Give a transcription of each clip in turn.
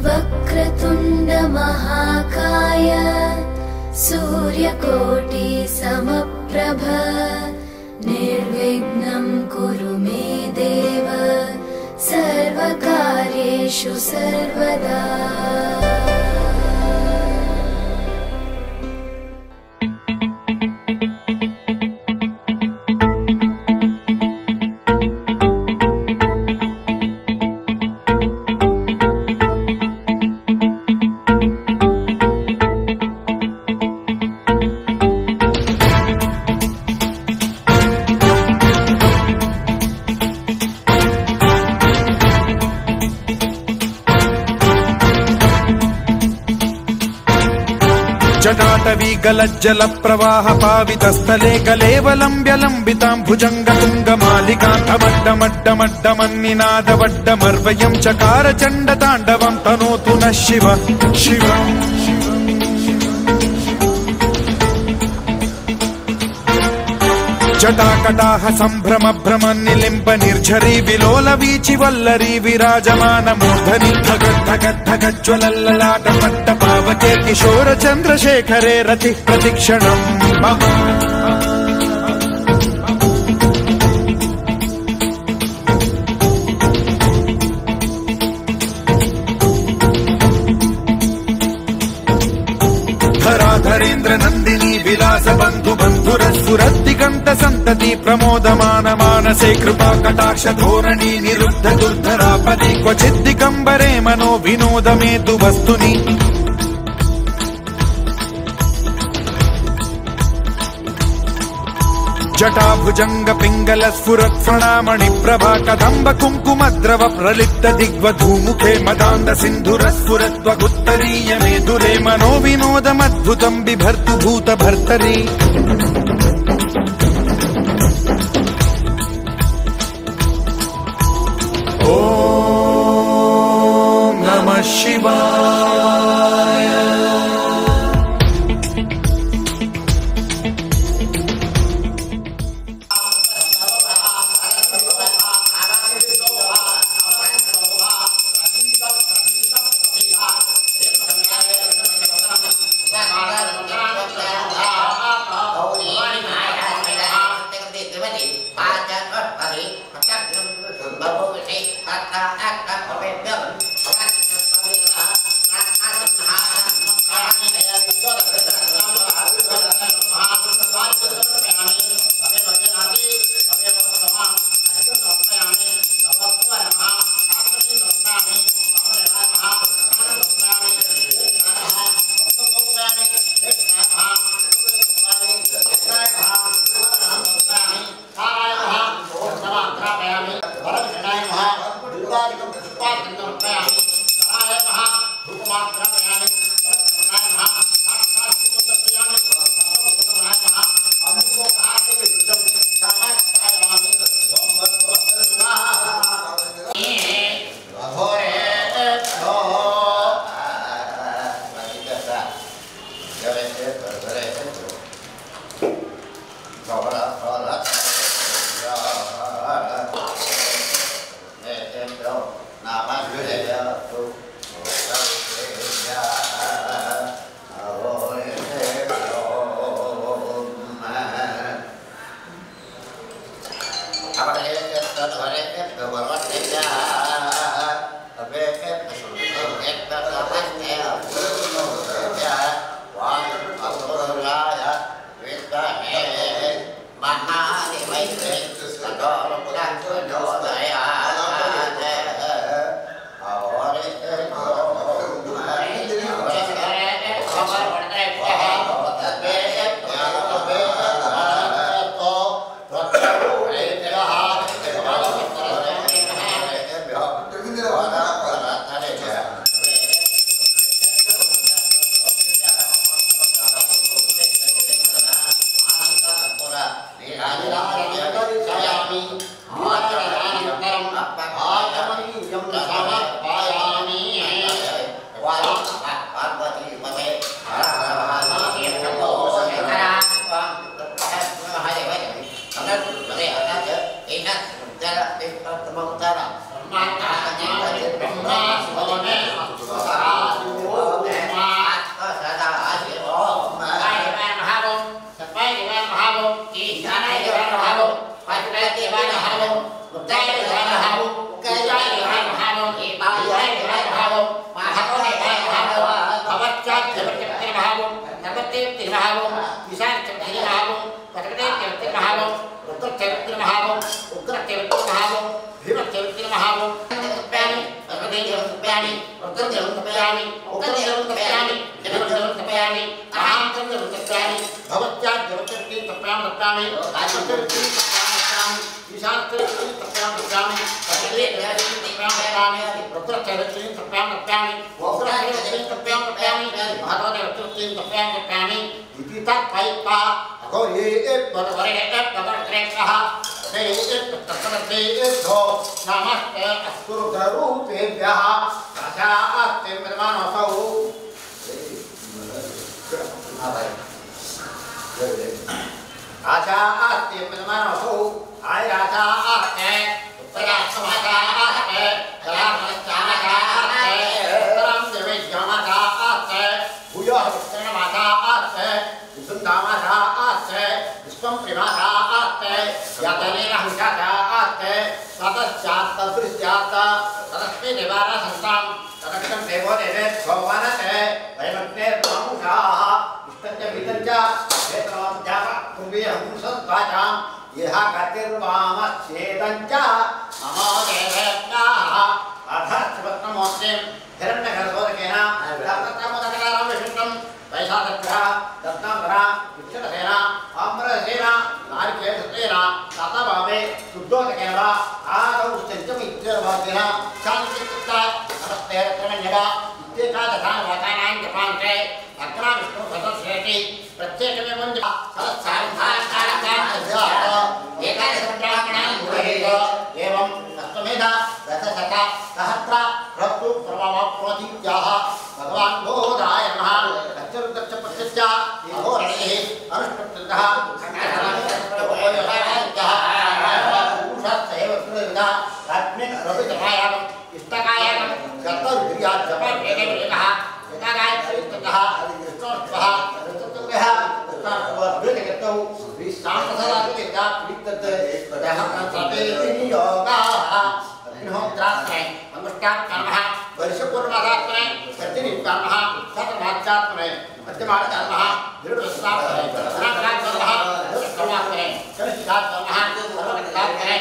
वक्रतुण्ड महाकाय सूर्यकोटि समप्रभ निर्विघ्नं कुरु मे देव सर्वकार्येषु सर्वदा। जटाटवी गलज्जल प्रवाह पावितस्थले गलेवलम्ब्य लम्बितां भुजङ्गतुङ्गमालिकान्तमड्डमड्डमड्डमन्निनादवड्डमर्वयं चकार चण्डताण्डवं तनोतु नः शिव शिवम्। जटाकटाह सम्भ्रम भ्रम निलिम्ब निर्झरी विलोल वीचि वल्लरी विराजमान मूर्धनि धगद्धगद्धगज्ज्वलल्ललाट पट्ट पावके किशोर चन्द्रशेखरे रतिः प्रतिक्षणम् मम। धराधरेन्द्र नन्दिनी विलास बन्धु बन्धुरस्फुरद्दिगन्त सन्तति प्रमोदमान मानसे कृपा कटाक्ष धोरणी निरुद्ध दुर्धरापदि क्वचिद्दिगम्बरे मनो विनोदमेतु वस्तुनि। जटाभुजंग पिंगल स्फुरत् प्रणामणि प्रभा कदम्ब कुङ्कुमद्रव प्रलिप्त दिग्वधूमुखे मदान्द सिन्धुर स्फुरत्वगुत्तरीय मेधुरे मनो विनोदमद्भुतं बिभर्तु भूत भर्तरि। ॐ नमः शिवाय। महावं विशालचक्री महावं पटकटे महावं रुद्रचक्री महावं उग्रचक्री महावं भीमचक्री महावं तप्यामि पटकटे तप्यामि रुद्रचक्री तप्यामि उग्रचक्री तप्यामि भीमचक्री तप्यामि महाचक्री तप्यामि भवत्या जगच्चक्री तप्यामि राजचक्री तप्यामि विशालचक्री तप्यामि पटकटे तप्यामि रुद्रचक्री तप्यामि उग्रचक्री तप्यामि महादेवचक्री तप्यामि इति तत्पैपा अगो ये बदवरे बदवरेखः ते तत्तते दो नमस्ते अस्कुरुद्रूपेभ्यः राजास्ते प्रमाणसौ राजास्ते प्रमाणसौ आय राजास्ते उत्तरासमाजास्ते दयामश्चामाजास्ते उत्तरं देवेश्यामाजास्ते भूयः उत्तरमाजास्ते विसुन्दामाजास्ते विश्वं प्रिमाजास्ते यातनेन हुषाजास्ते ततश्चात्तदृश्यात् तदस्मै देवानां सन्तां तदक्षं देवो देवेभ्यो वनते वयमग्नेर्मामुषाः इष्टञ्च विदञ्च वेतनोऽध्याप कुर्वीहंसत्वाचां यः गतिर्वामश्चेदञ्च नमो देवेभ्यः अधश्चपत्नमोऽस्मिं हिरण्यगर्भोदकेन दत्तत्रमुदकरां विशिष्टं वैशाखभ्यः दत्ताम्बरा विक्षतसेन आम्रसेन नारिकेलसेन ततभावे शुद्धोदकेन वा आदौ चञ्चमित्यर्वादेन शान्तिकृत्ता नमस्ते रत्नमन्यव इत्येकादशान् वाकानां जपान्ते अग्रा विष्णु सदस्येति प्रत्येकमेवं सहस्रान्ताकारान् एकादशब्राह्मणान् गुरहेत एवं अष्टमेध दशशत सहस्र क्रतु प्रभवप्रोदित्याः भगवान् बोधाय नमः अच्युतच्च प्रत्यच्च अहोरणिः अनुष्ठुतः पुरुषस्यैव सुरविदा अस्मिन् रविजपायाम् इष्टकायाम् गतरुद्र्यात् जपभेदवेगः यदा गायत्रीस्ततः विष्णोत्वः ऋतुत्वः ऋतुत्वः विश्वाससदात्मिका प्रीतत् तदः सर्वेऽपि अग्निहोत्रात्मने अनुष्ठानकर्मः वर्षपूर्वदात्मने प्रतिनित्यात्मः शतमाचात्मने मध्यमाचात्मः दृढविश्वात्मने धनकरात्मनः धृष्टमात्मने कनिष्ठात्मनः सर्वकर्तात्मने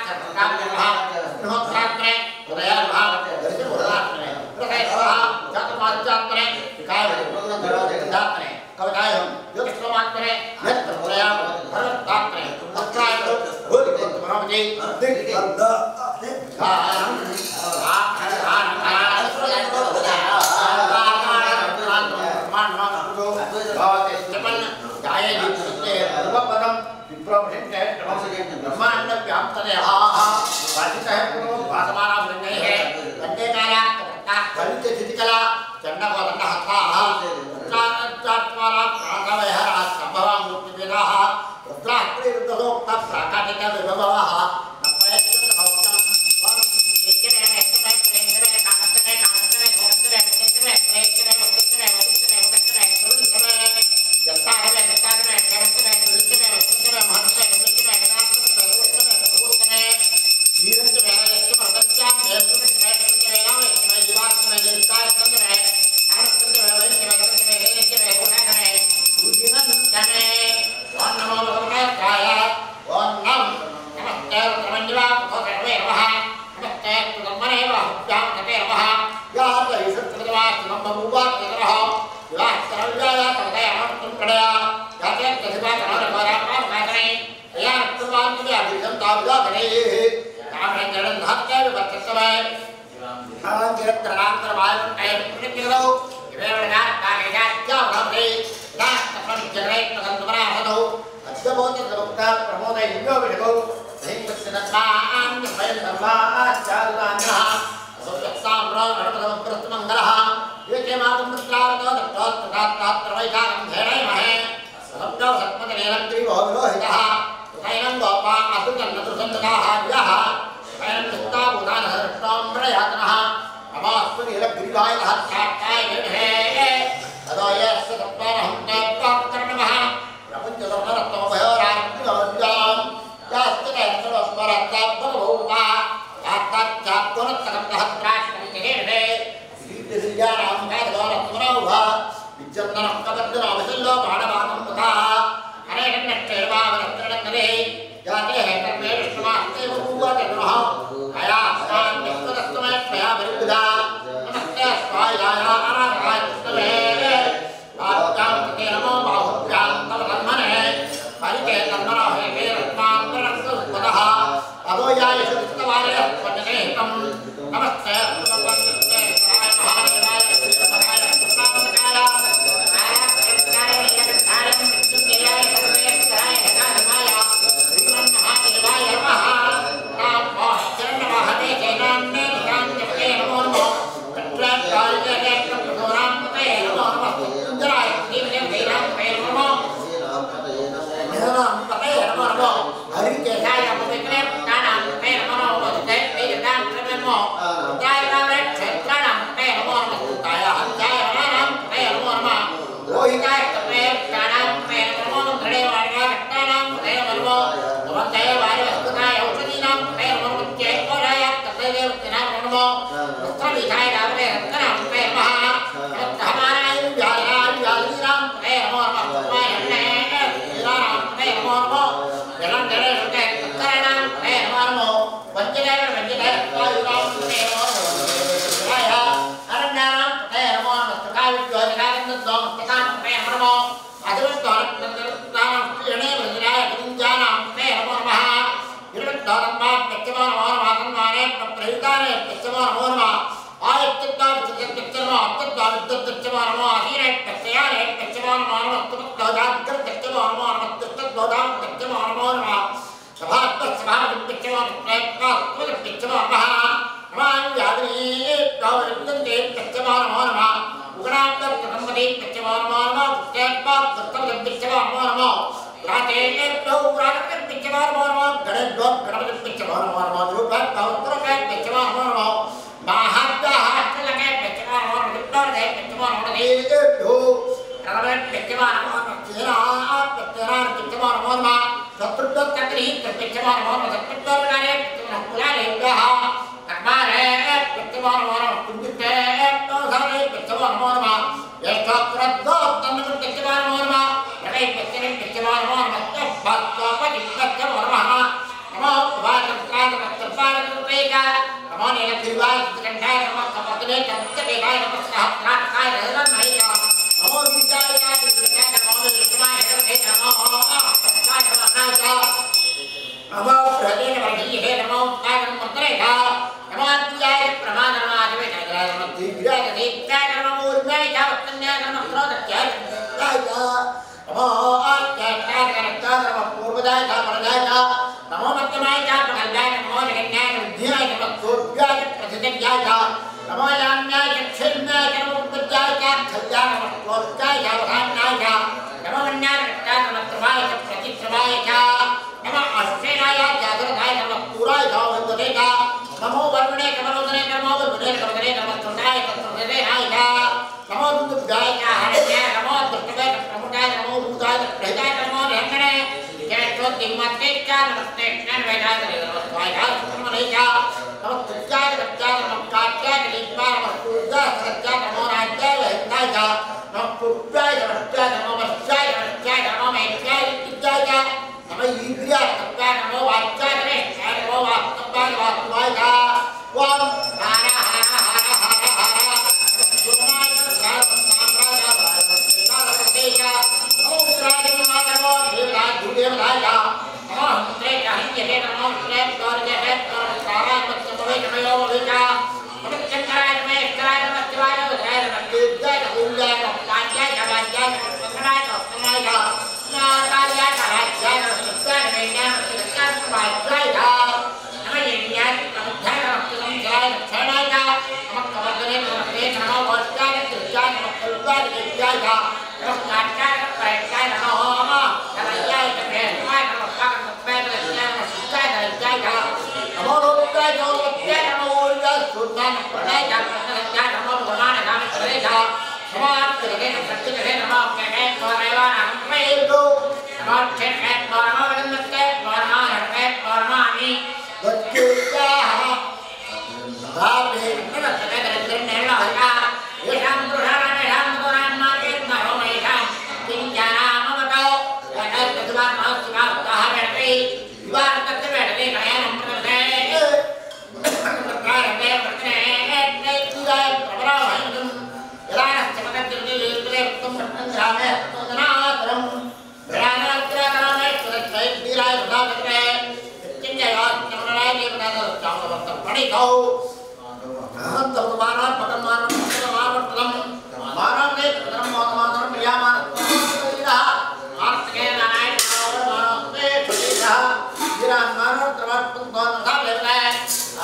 कर्तरात्मनः अग्निहोत्रात्मने उदयात्मः वर्षपूर्वदात्मने प्रकैतवः शतमाचात्मने विकायत्मने कवचायं योगश्रमात्मने नेत्रपुरयां भरतात्मने अत्रायं भूरिकोत्तमनोमति दिग्बन्ध चंदनं कबद्धर अवसल्लो बाणवादं तथा हरे नक्षत्रवावरत्रंगले जाते हैं कर्मेष्टमास्ते भूवते नमः अया स्वाम निष्पदस्तमय प्रया बलिदा नमस्ते स्वायाया आराधनाय कृष्णवे आप्यां तते नमो बाहुभ्यां तव धर्मने परिके तन्मनो हे के रत्नान्तरस्तुपदः अदोयाय शुद्धवारे पञ्चनेहितं नमस्ते नमस्ते साय महादेवाय कृष्णपदाय कृष्णावताराय आयकृष्णाय निकटाय मृत्युंजयाय सर्वेश्वराय हताधमाय श्रीमन् महादेवाय नमः नमो चरणमहते जैनान्ने ध्यानजपे नमो नमो कट्राकार्यके प्रभुरामते नमो नमः सुन्दराय श्रीमन्देवैरामते नमो नमः नमो हरिकेशाय मुदिक्रे प्राणामते नमो नमः दैत्यदानते नमो दायरावे क्षेत्राणामते नमो नमः सुताय हत्याय राणामते नमो नमः रोहिताय तपे प्राणामते नमो नमः धड़ेवार्या रक्तानामते नमो नमः देवाय वस्तुताय औषधीनामते नमो नमः चैकोराय तदेवतेनां नमो वस्त्रविधाय रावते रत्नामते नमः हमाराय व्यालीनामते नमो नमः स्वायन्ने वीरानामते नमो नमः जलंधरे रुते तत्करणामते नमो नमः वंजने वायुनामते नमो नमः अरण्यानामते नमो नमः तकाविद्योजनानन्दोमस्तकामते नमो नमः अदिवत्तोरत्नदानस्त्रीणे वज्राय गुरुञ्जानामते नमो नमः इरुवत्तोरन्माप्यच्चमो नमो नमः तन्माने प्रप्रयुताने प्यच्चमो नमो नमः आयत्तत्वाविच्चमो अत्तत्वाविद्युच्चमो नमो अहीने प्यच्चयाने प्यच्चमो नमो नमः तुमत्तोजाग्रत्यच्चमो नमो नमः तुष्टत्वोदाप्यच्चमो नमो नमः सभात्मस्वभावपिच्चमो प्रेत्वात्मपिच्चमो नमः नमान्यादिनीत्वावृत्तन्ते प्यच्चमो नमो नमः उगणान्तर्गतम्पति प्यच्चमो नमो नमः पुष्टेत्वात्मपिच्चमो नमो नमः रातेनेभ्यो राजपिच्चमो नमो नमः गणेभ्यो गणपतिपिच्चमो नमो नमः रूपत्वोत्तरके प्यच्चमो नमो नमः महाभ्याहाष्टलके प्यच्चमो नमो नमः विष्णोर्दे प्यच्चमो नमो नमः देवेभ्यो रवणे प्यच्चमो नमो नमः चेनाप्यच्चनान् प्यच्चमो नमो नमः शत्रुभ्योत्तकरी प्यच्चमो नमो नमः शत्रुभ्योर्गाने प्यच्चमो नमः कुलालेभ्यः अग्मारे प्यच्चमो नमो नमः कुञ्जिते प्योधारे प्यच्चमो नमो नमः येष्ठापुरद्दोत्तन्नकं प्यच्चमो नमो नमः रवै प्यच्चनं प्यच्चमो नमो नमः तप्पात्वापदि प्यच्चमो नमः नमो भवाचन्द्रादमत्रपादरूपेका नमो नीलग्रीवाय चित्रकण्ठाय नमः कपतने चन्द्रकेताय नमः सहस्राक्षाय रजतमहेय नमो गिरिजाय गिरिजाय नमो विष्णुवाय हरे नमो सत्याय नमः नमो प्रदेन वर्धीये नमो काय मंत्रेगा नमो अत्याय प्रमाद नमो आदिवे जय नमो दिव्याय दीप्ताय नमो उर्माय जावत्न्याय नमः क्रोधत्याय नमो आत्याय करत्ताय नमः पूर्वदाय परदाय नमो मध्यमाय प्रगल्भाय नमो जगन्याय बुद्धियाय नमः सूर्याय प्रतिदिव्याय नमो याम्याय क्षीण्याय नमो उपद्याय खल्याय नमः क्लोत्याय वधान्याय नमो वन्याय रक्ताय नमः त्रवाय प्रतित्रवाय नमः अश्वेनाय जागृताय नमः पुराय वन्दने नमो वर्णे कमलोदने नमो वर्णे कमलोदने नमः त्वदाय तत्त्वदेहाय नमो दुर्गाय हरण्याय नमो दुष्टवे प्रमुखाय नमो भूताय प्रहिताय नमो रङ्गणे ज्ञानज्योतिर्मते नमस्ते ज्ञानवेदाय नमः स्वाय सुब्रह्मण्याय नमः तुज्जाय रत्याय नमः काट्याय दीपाय नमः पूजाय सत्याय नमो राज्याय हिताय नमः पुष्पाय रत्याय नमो वत्साय रत्याय नमो मैत्याय विद्याय नमः इंद्रियाय सत्याय नमो वाच्याय नमो वास्तवाय वास्तवाय ओम हर हर हर हर हर सुनाय साम्राज्य भारतदेश ओम राजमाता नमो देवराज गुरुदेवराय नमो हंत्रे जहिन्ये नमो श्रेय गौरजे सारा मत्समवे नमो विजा नमस्काराय नमः कराय नमः शिवाय नमः जय गुरुजय काज्याय जवाज्याय मंगलाय समाय नारायणाय कराज्याय सत्याय नमः सत्याय वाज्याय नमः यज्ञाय नमः जय क्षणाय नमः कवचने नमः नमो वस्त्राय त्रिजाय नमः कुलवाय विद्याय नमः काट्याय प्रयत्याय नमः नमः प्रेमाय नमः पाकसत्याय नमः सुताय दयाय नमो लोकाय जगत्याय नमो ऊर्जा सुताय प्रदाय सत्याय नमो भगवान नाम करे नमः तेरे सत्य नमः के परवा नमः नमः क्षेत्र नमः वन्दते नमः हरे परमानि वत्कुजा भावे नमः तेरे निर्णय हरा ये राम पुराण मार्गे नमः तो हम तब माना पकड़ माना माना तम माना ने तम माना प्रिया माना इरा अर्थ के नारायण माना ने ठुरा इरा माना त्रवत पुंगन था लेले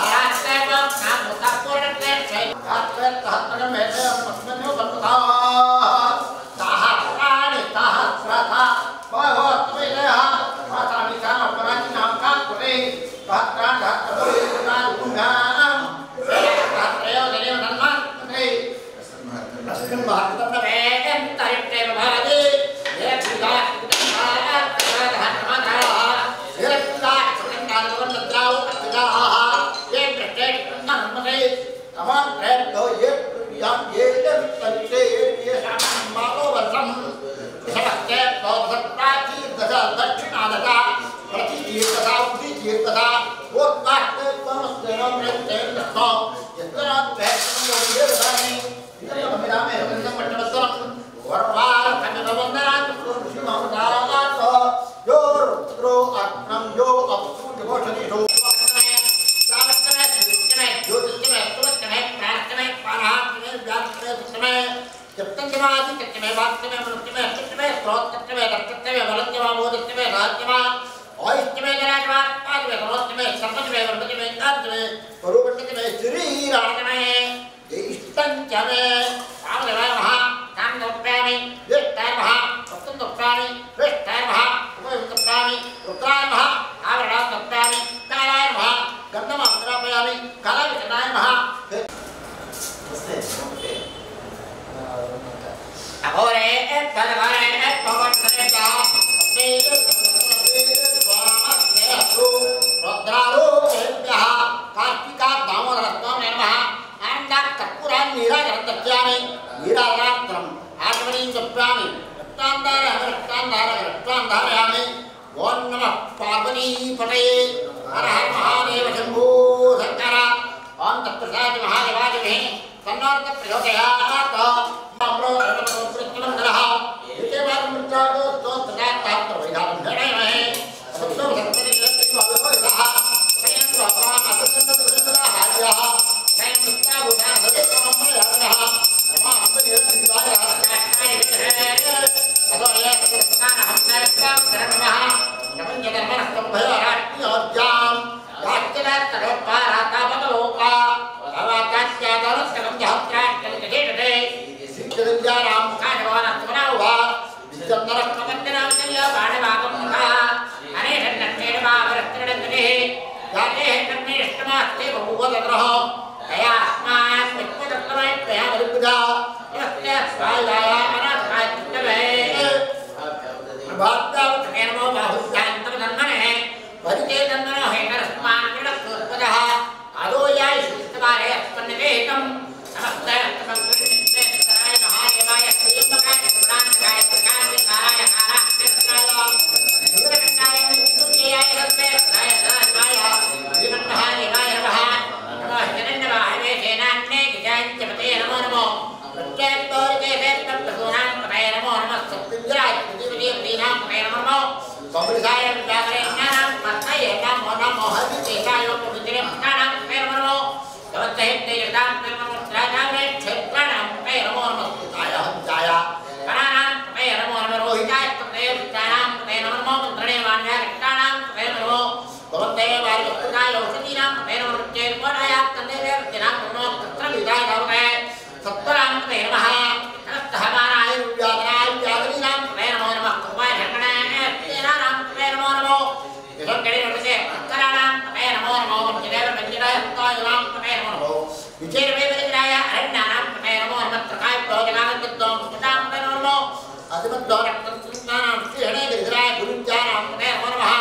आस्ते बम नाम तपुर के से आस्ते तहतर में से पत्नियों बनता ताहरानी ताहरा बहुत तुम्हें हा माता निका अपराधी नाम का कोई ताहरा ताहरा का गुंगा ताहरा देने धर्मा नहीं लक्ष्मण भारत में एक तारीख के बाद ये पूजा धर्मा था ये पूजा संस्कार को जाओ पूजा ये प्रत्येक धर्म में तमाम प्रेम तो ये तरीके ये सामान मालो वर्षम सबके बहुत प्राची दशा दक्षिणा दशा प्रति जीवता उसी जीवता वो काट समस्त में तेल रखो इतना पैसा ये बताने इतना मेरा में हम पट्टनम वरवार कन्नवंदना कृष्ण महादाला तो जो रुद्रो अग्नम जो अपसु देवोषधि जो सप्तंजवादि तत्मे वाक्यमे मनुष्यमे सत्यमे स्रोतत्मे दत्तत्मे वलंजवा मोदत्मे राज्यवा ओयत्मे जराजवा पादमे समोत्मे सर्वत्मे वर्तमे कांतमे स्वरूपत्मे शरीराणमे इष्टंचमे कामदेवः कामदोप्यामि वेष्टामः सप्तंदोप्यामि वेष्टामः उपयुक्तप्यामि रुद्रामः आवरणादोप्यामि कालामः गन्धमात्रापयामि कालविचनामः अघोरे तदघरे पवनसनेता रुद्रारूपेभ्यः कार्तिका दामोदरस्वामिने नमः आनन्दकर्पूरान् नीराजरं नीराजरात्रम् आगमनीं जप्यामि रक्तान्धारयामि ॐ नमः पार्वतीपतये हर हर महादेव शम्भो शङ्कर ॐ तत्प्रसाद महादेवादिभिः तन्नोर्त प्रचोदयात् अमरो प्रत्यमन्दरः इति वामृतादो स्तोत्रदात्तात्र वैदानं धरणये सत्तो सत्परिलक्ष्मी भगवतः स्वयं स्वाहा असत्तन्दुरन्दरः हार्यः स्वयं मुक्ताभूषण सदेकमम्बरः नमः हम्बनिरतिवाय हस्ताय अदोय सत्कारः हस्ताय नमः नमञ्जधर्मस्तम्भयोराज्ञोज्जां याच्चदात्तरोत्पारातापलोका भवाचाच्चादरस्तकं जहत्राट्टलिकजेटते सिद्धविद्यारां काजवानस्तमनावः विद्यन्नरत्नवन्दनावचल्य बाणवागं मुखः अनेशन्नत्तेन भावरत्नडङ्गनेः जातेः कर्मेष्टमास्ते बहुवदग्रह तया अस्मान् वित्पदत्तमय तया वरुद्धा नमस्ते स्वायुधाय अनाथाय चित्तवे भाग्यावतके नमो बाहुध्यान्तमधन्मने परिते धन्मनो हेतरस्मान् विडक्तोत्पदः आदोयाय श्रीस्तवारे अस्मन्निवेकं नमस्ते अस्तमग्निमित्रेश्वराय महादेवाय श्रीम्बकाय प्रदानकाय प्रकाशकाराय कालाक्षेत्राय नीलकण्ठाय विष्णुप्रियाय सर्वेश्वराय सदाशिवाय श्रीमन्महादेवाय नमः नमो हिरण्यवाहवे सेनान्ये गिजाञ्चपते नमो नमो प्रत्येकतोरिते सेत्तप्रसूनां पतये नमो नमः सत्विद्राय प्रतिपदीनां पतये नमो नमः कौमृषाय विद्याकरेण्यानां पतये नमो नमो हरितेशाय पवित्रे पुत्राणां पतये नमो नमो तवत्तहिते जगदां पतये नमो राजावे क्षेत्राणां पतये नमो नमः सुताय हंसाय कणानां पतये नमो नमः रोहिताय पतये विद्यानां पतये नमो नमः मन्त्रणे वाण्याय रक्तानां पतये नमो भवन्ते वारिवस्तुताय औषधीनां पतये नमो चेत्वराय तन्देवे विद्यानां नमो तत्रविदाय भवते सत्वरां पतये नमः नमस्तः मानाय व्याधनाय व्याधनीनां पतये नमो नमः कृपाय ढङ्गणे तेनानां पतये नमो नमः यशोकणे नमस्ते भक्तराणां पतये नमो नमः वञ्जदेव वञ्जनाय हस्तायुनां पतये नमो नमः विजयवेदनाय अरण्यानां पतये नमो नमः त्रकाय प्रोजनानन्दों सुतां पतये नमो नमः अधिमद्दोरक्तस्नानां श्रीहणे गिरिधराय गुरुञ्जानां पतये नमो नमः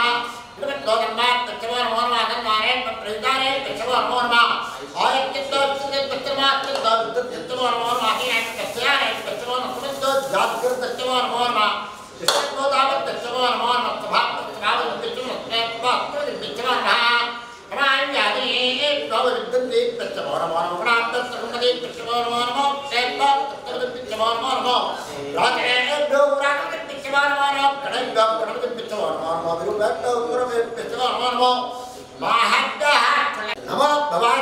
निर्मद्दोधर्मात् तच्छवो नमो नमः धर्मारेण प्रयुधारे तच्छवो नमो नमः आयत्तित्तोत्तमात् तच्छवो नमो नमः अहिनाय तस्यारे तच्छवो नमो नमः जातकर तच्छवो नमो नमः विष्णुदावत् तच्छवो नमो नमः सभावत् तच्छवो नमः रामायणादि प्रवृत्ति तच्छवो नमो नमः प्राप्तसंगति तच्छवो नमो नमः सेवक तच्छवो नमो नमः राजेभ्यो रामकृष्ण तच्छवो नमो नमः गणेभ्यो गणपति तच्छवो नमो नमः विरुभ्यो गुरुभ्यो तच्छवो नमो नमः महाद्यः नमो भवाय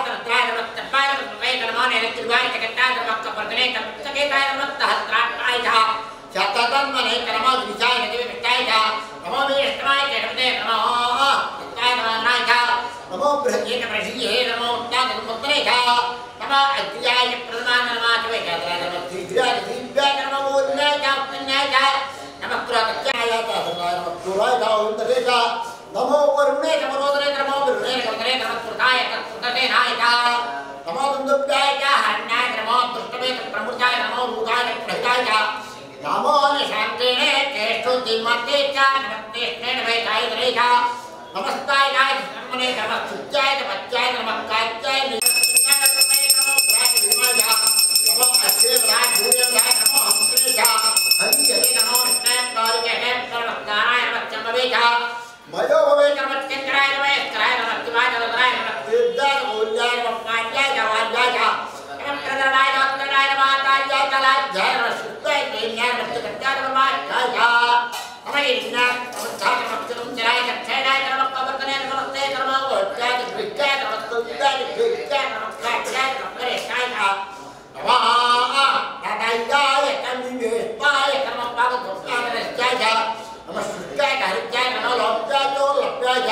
शिवाय जगन्नाथ नमः कपर्दने तप्तकेताय नमः सहस्राक्षाय च शततन्मने नमः द्विजाय नमः विष्टाय च नमो विष्णुवाय केशवते नमः तत्ताय नमः नाय च नमो बृहद्ये प्रसिद्धे नमो उत्तानमुत्तरे च नमः अग्र्याय प्रथमाय नमः चैकाय नमः शीघ्राय दिव्याय नमः मूल्याय च पुण्याय च नमः पुरातत्याय च नमः पुराय च उन्दरे च नमो वरुणे च मरोदरे नमो विरुणे च मरोदरे नमः कृताय तत्कृते नाय च नमो दुन्दुभ्याय च हरण्याय नमो दुष्टवे च प्रमुखाय नमो रूपाय च प्रहिताय च नमो निशान्तेने केष्टुतिमते च नमस्तेष्टेन वैताय दरे च नमस्ताय च नमने नमः सुत्याय च पत्याय नमः कात्याय नमो अक्षेत्राय भूयराय नमो हंसरे च हरिये नमो कृष्णाय नमस्काराय नमः चम्बवे च मयो भवे च नमः चन्द्राय नमः स्कराय नमः शिवाय नमः तीर्थाय मूल्याय नमः पाद्याय च वाद्याय च नमः प्रदराय नमः ताज्याय च लाज्याय नमः शुद्धाय प्रेम्याय नमः कट्याय नमः माज्याय च नमः इन्नाय नमः चाय नमः चरुञ्जराय च क्षयनाय नमः कवर्तने नमस्ते नमः वोट्याय च विद्याय नमः स्तुत्याय च विद्याय नमः काट्याय नमः परेशाय च नमः नादायाय च निवेष्टाय च नमः पादोत्याय च नमः शुद्धाय च हरित्याय नमः लोप्याय च लोप्याय च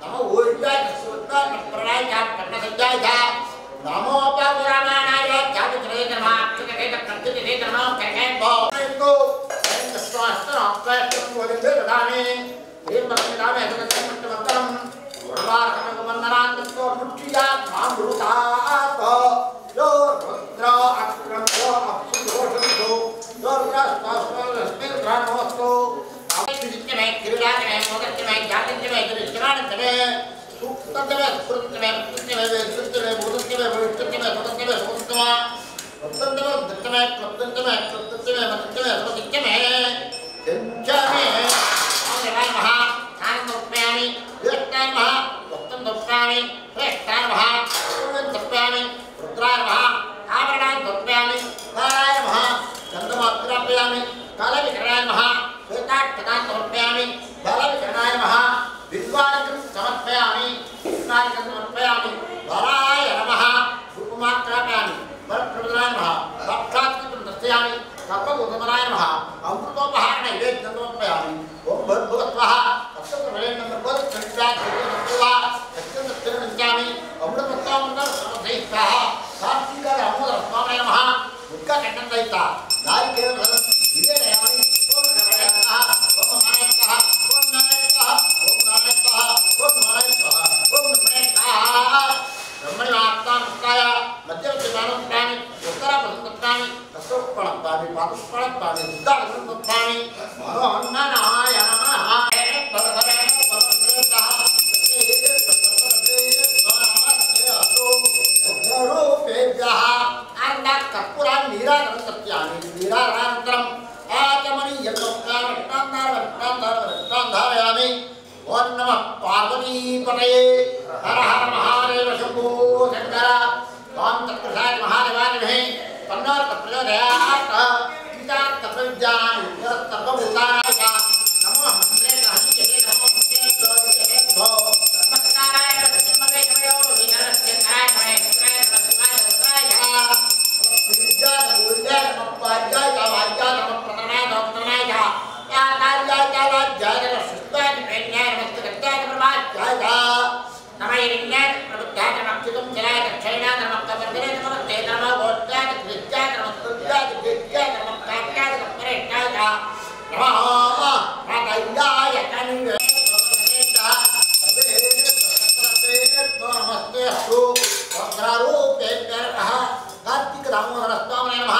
नमः ऊर्जाय च सुरताय च प्रणाय च कर्णसज्जाय च नमो पापुरामाणाय च विद्रे नमः अक्षते च प्रकृते च नमः कहेतो तो स्वास्थ्य अक्षयं वदते ददामि प्रेमदामे सदसमस्तमं वरवारकमन्दनान्तस्तो मुक्षिया मामृतात् यो रुद्र अक्रमो अप्सुदोषो दुर्गास्तास्मस्मिर्घ्राणोऽस्तु अविद्यमे क्रीडामे मोदत्यमे जातत्यमे दृश्यमानत्यमे सूक्तत्यमे स्फुरत्यमे कृत्यमे वेदत्यमे बोधत्यमे भविष्यत्यमे सुतत्यमे सुतत्यमे प्रत्यमे दत्तमे प्रत्यमे कृत्यमे मत्यमे सुतत्यमे चञ्चमे देवाय नमः आनन्दोपयामि वेष्टाय नमः वक्तं दोपयामि श्रेष्ठाय नमः पूर्वं दोपयामि रुद्राय नमः आवरणाय दोपयामि कालाय नमः चन्द्रमात्रापयामि कालविकरणाय नमः श्वेताक्षतां दोपयामि बालविकरणाय नमः विद्वानिकं समर्पयामि कृष्णादिकं समर्पयामि वराय नमः रूपमात्रापयामि वरप्रभुराय नमः साक्षात्कृतं दर्शयामि सर्वभूतमनाय नमः अमृतोपहार नैवेद्यं समर्पयामि ओम भगवत्वः अष्टप्रभेण्यं भगवत्कनिष्ठाः यज्ञदक्षिणमिच्छामि अमृतत्वमन्त्रं समर्पयित्वाः कार्तिकदामोदरस्वामिने नमः मुक्ककण्ठं दयित्वा नारिकेलफलं निवेदयामि ओम नमः ओम नारायणः ओम नारायणः ओम नारायणः ओम नारायणः ओम नमः ब्रह्मणिमात्मानुष्ठाय मध्यवर्तिमानुष्ठामि उत्तरापसंतप्तामि तत्सोपणप्तामि पादुष्पणप्तामि सिद्धार्थसंतप्तामि मनोन्ननाय नमः रूपेभ्यः अन्नात् कर्पूरान् नीराजनं सत्यामि नीराजनानन्तरम् आचमनीयं धारयामि ओम नमः पार्वतीपतये हर हर महादेव शंभो शंकर ओम तत्प्रसाद महादेवाय नमः तन्नो प्रचोदयात् गीतात् तत्त्वविज्ञानाय सर्वभूतानाय च नमो हंसरे हरिये नमो हंसरे भो नमस्काराय नमस्ते नमो विनरस्यकाय नमः शिवाय रुद्राय विद्या मूल्य नमः पाद्याय च वाद्याय नमः प्रतनाय दोत्तनाय च या ताज्याय च लाज्याय नमः शुद्धाय प्रेम्याय नमः कट्याय नमः माज्याय च नमः इन्नाय प्रबुद्धाय नमः अक्षितं जलाय क्षयनाय नमः कवर्धने नमः ते नमः वोट्याय विद्याय नमः स्तुत्याय विद्याय नमः काट्याय नमः परेष्ठाय च नमः नादायाय च नमस्ते अस्तु वक्रारूपेभ्यः नमः कार्तिकदामोदरस्वामिने नमः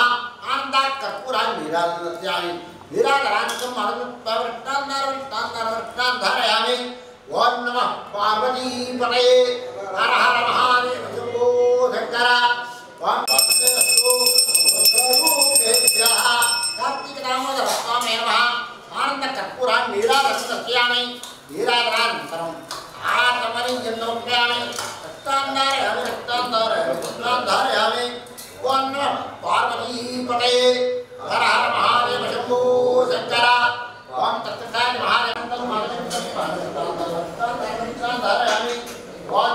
आनन्दात् कर्पूरान् नीराजनानि नीराजनानकम् अरविन्दान् धारयामि ओम नमः पार्वतीपतये हर हर महादेव शंभो शंकर ओम रूपेभ्यः कार्तिकदामोदरस्वामिने नमः आनन्दकर्पूरान् नीराजनं दर्शयामि नीराजनानन्तरम् आचमनीयं समर्पयामि रक्तान् धारयामि ओम नमः पार्वतीपतये हर हर महादेव शंभो शंकर ओम तत्प्रसाद महादेव धारयामि ओम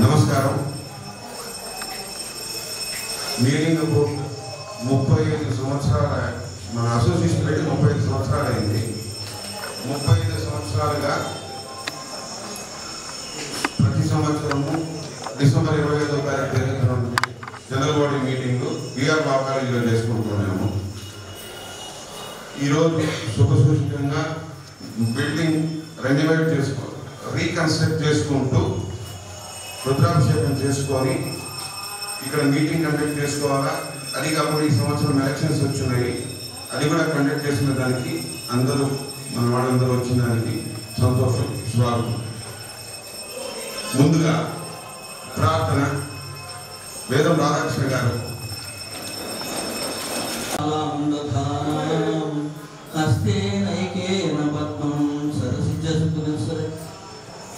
నమస్కారం. మీటింగ్కు 35 సంవత్సరాల మన అసోసియేషన్ పెట్టి 35 సంవత్సరాలు అయింది. 35 సంవత్సరాలుగా ప్రతి సంవత్సరము డిసెంబర్ 25వ తారీఖు జరుగుతున్న జనరల్ బాడీ మీటింగ్ బీఆర్ బాబు కాలేజీలో చేసుకుంటున్నాము. ఈరోజు శుభసూచకంగా బిల్డింగ్ రెనోవేట్ రీకన్స్ట్రక్ట్ చేసుకుంటూ రుద్రాభిషేకం చేసుకొని ఇక్కడ మీటింగ్ కండక్ట్ చేసుకోవాలా. అది కాకుండా ఈ సంవత్సరం ఎలక్షన్స్ వచ్చినాయి, అది కూడా కండక్ట్ చేసిన దానికి అందరూ మన వాళ్ళందరూ వచ్చిన దానికి సంతోషం, స్వాగతం. ముందుగా ప్రార్థన వేదం రాధాకృష్ణ గారు.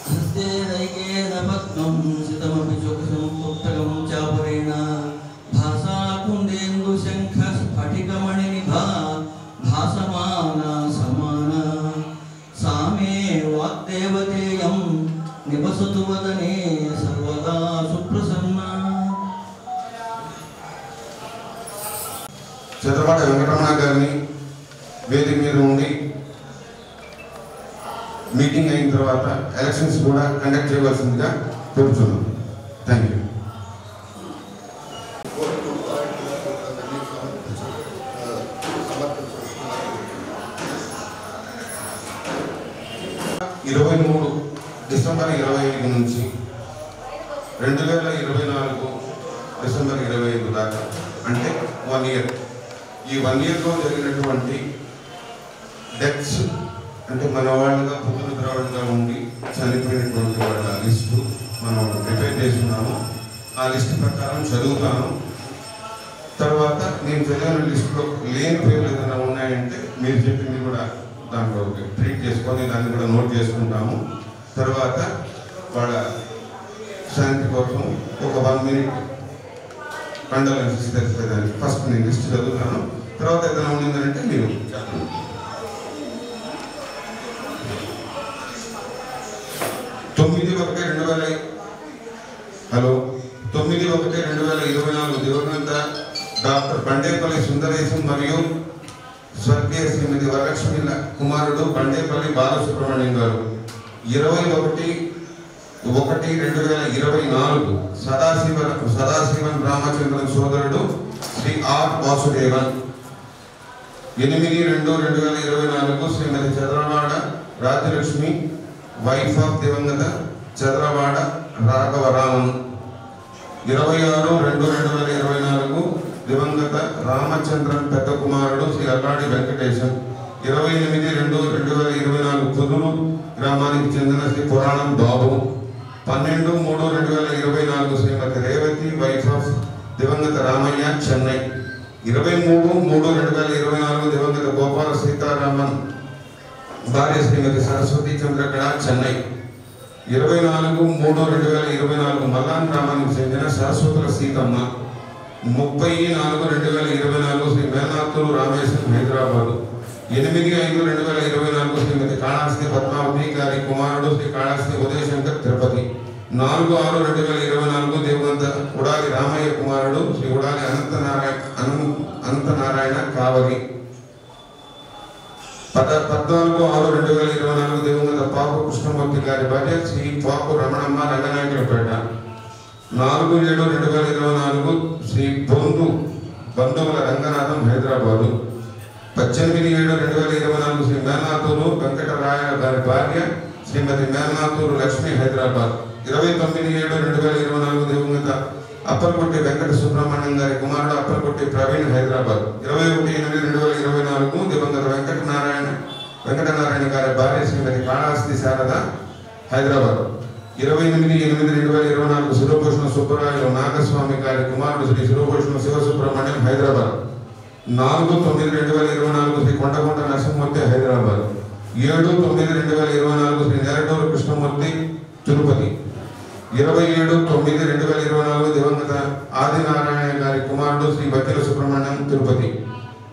హస్తేనైకేన చదలపాటి వెంకటరమణ గారిని వేదిక మీద ఉండి మీటింగ్ అయిన తర్వాత ఎలక్షన్స్ కూడా కండక్ట్ చేయవలసిందిగా కోరుతున్నాం. Thank you. డిసెంబర్ 25 నుంచి 2024 డిసెంబర్ 25 దాకా అంటే 1 ఇయర్. ఈ 1 ఇయర్లో జరిగినటువంటి డెత్స్ అంటే మన వాళ్ళుగా పుట్టిన ద్రావిడంగా ఉండి చనిపోయినటువంటి వాళ్ళ లిస్టు మనం ప్రిపేర్ చేస్తున్నాము. ఆ లిస్టు ప్రకారం చదువుతాను. తర్వాత నేను చదివిన లిస్టులో లేని పేర్లు ఏదైనా ఉన్నాయంటే మీరు చెప్పింది కూడా దాంట్లో ట్రీట్ చేసుకొని దాన్ని కూడా నోట్ చేసుకుంటాము. తర్వాత వాళ్ళ శాంతి కోసం ఒక 1 మినిట్ కండోలెన్సెస్ తెలిసేదానికి ఫస్ట్ నేను లిస్ట్ చదువుతాను. తర్వాత ఏదైనా ఉండిందంటే మీరు చెప్పండి. 9/1/2024 దివంగత డాక్టర్ బండేపల్లి సుందరేశం మరియు స్వర్గీయ శ్రీమతి వరలక్ష్మి కుమారుడు బండేపల్లి బాలసుబ్రహ్మణ్యం గారు. 21/1/2024 సదాశివన్ రామచంద్రన్ సోదరుడు Shri R Vasudevan. 8/2/2024 Shrimati Chandravada Rajalakshmi wife of దివంగత చంద్రవాడ రాఘవరామన్. 26/2/2024 దివంగత రామచంద్రన్ పెద్ద కుమారుడు శ్రీ అల్లాడి వెంకటేశం. 28/2/2024 కుదురు గ్రామానికి చెందిన శ్రీ పురాణం బాబు. 12/3/2024 శ్రీమతి రేవతి వైఫ్ ఆఫ్ దివంగత రామయ్య చెన్నై. 23/3/2024 దివంగత గోపాల సీతారామన్ భార్య శ్రీమతి సరస్వతి చంద్రకళ చెన్నై. 24/3/2024 మల్లాన్ గ్రామానికి చెందిన శాశ్వతుల సీతమ్మ. 30/4/2024 శ్రీ మేనాతూరు రామేశ్వరం హైదరాబాదు. 8/5/2024 శ్రీమతి కాళహస్తి పద్మావతి గారి కుమారుడు శ్రీ కాళహస్తి ఉదయశంకర్ తిరుపతి. 4/6/2024 దివంగత ఉడాలి రామయ్య కుమారుడు శ్రీ ఉడాలి అనంతనారాయణ కావలి. 14/6/2024 దివంగత పాపు కృష్ణమూర్తి గారి భార్య శ్రీ పాపు రమణమ్మ రంగనాయకులపేట. 4/7/2024 శ్రీ బంధువుల రంగనాథం హైదరాబాదు. 18/7/2024 శ్రీ మేనాతూరు వెంకటరాయ గారి భార్య శ్రీమతి మేనాతూరు లక్ష్మి హైదరాబాద్. 29/7/2024 దివంగత అప్పలకొట్టి వెంకట సుబ్రహ్మణ్యం గారి కుమారుడు అప్పలకొట్టి ప్రవీణ్ హైదరాబాద్. 21/8/2024 దివంగత వెంకటనారాయణ గారి భార్య శ్రీమతి కాళహస్తి శారద హైదరాబాద్. 28/8/2024 శిరోభూషణ సుబ్బరాయుడు నాగస్వామి గారి కుమారుడు శ్రీ శిరోభూషణ శివసుబ్రహ్మణ్యం హైదరాబాద్. 4/9/2024 శ్రీ కొండకొండ నరసింహమూర్తి హైదరాబాద్. 7/9/2024 శ్రీ నేరటూరు కృష్ణమూర్తి తిరుపతి. 27/9/2024 దివంగత ఆదినారాయణ గారి కుమారుడు శ్రీ బక్కెల సుబ్రహ్మణ్యం తిరుపతి.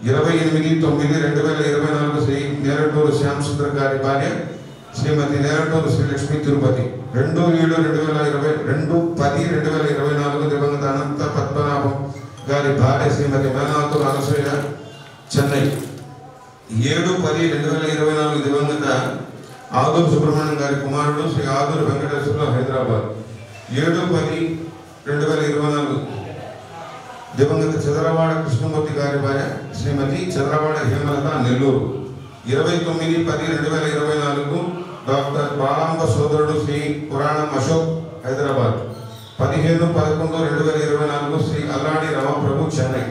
28/9/2024 శ్రీ నేరటూరు శ్యామసుందర్ గారి భార్య శ్రీమతి నేరటూరు శ్రీలక్ష్మి తిరుపతి. 2/10/2024 దివంగత అనంత పద్మనాభం గారి భార్య శ్రీమతి మేనాతూరు అనసూయ చెన్నై. 7/10/2024 దివంగత ఆదూరు సుబ్రహ్మణ్యం గారి కుమారుడు శ్రీ ఆదూరు వెంకటేశ్వరరావు హైదరాబాద్. 7/10/2024 దివంగత చంద్రవాడ కృష్ణమూర్తి గారి భార్య శ్రీమతి చంద్రవాడ హేమలత నెల్లూరు. 29/10/2024 డాక్టర్ బాలాంబ సోదరుడు శ్రీ పురాణం అశోక్ హైదరాబాద్. 15/11/2024 శ్రీ అల్లాడి రామప్రభు చెన్నై.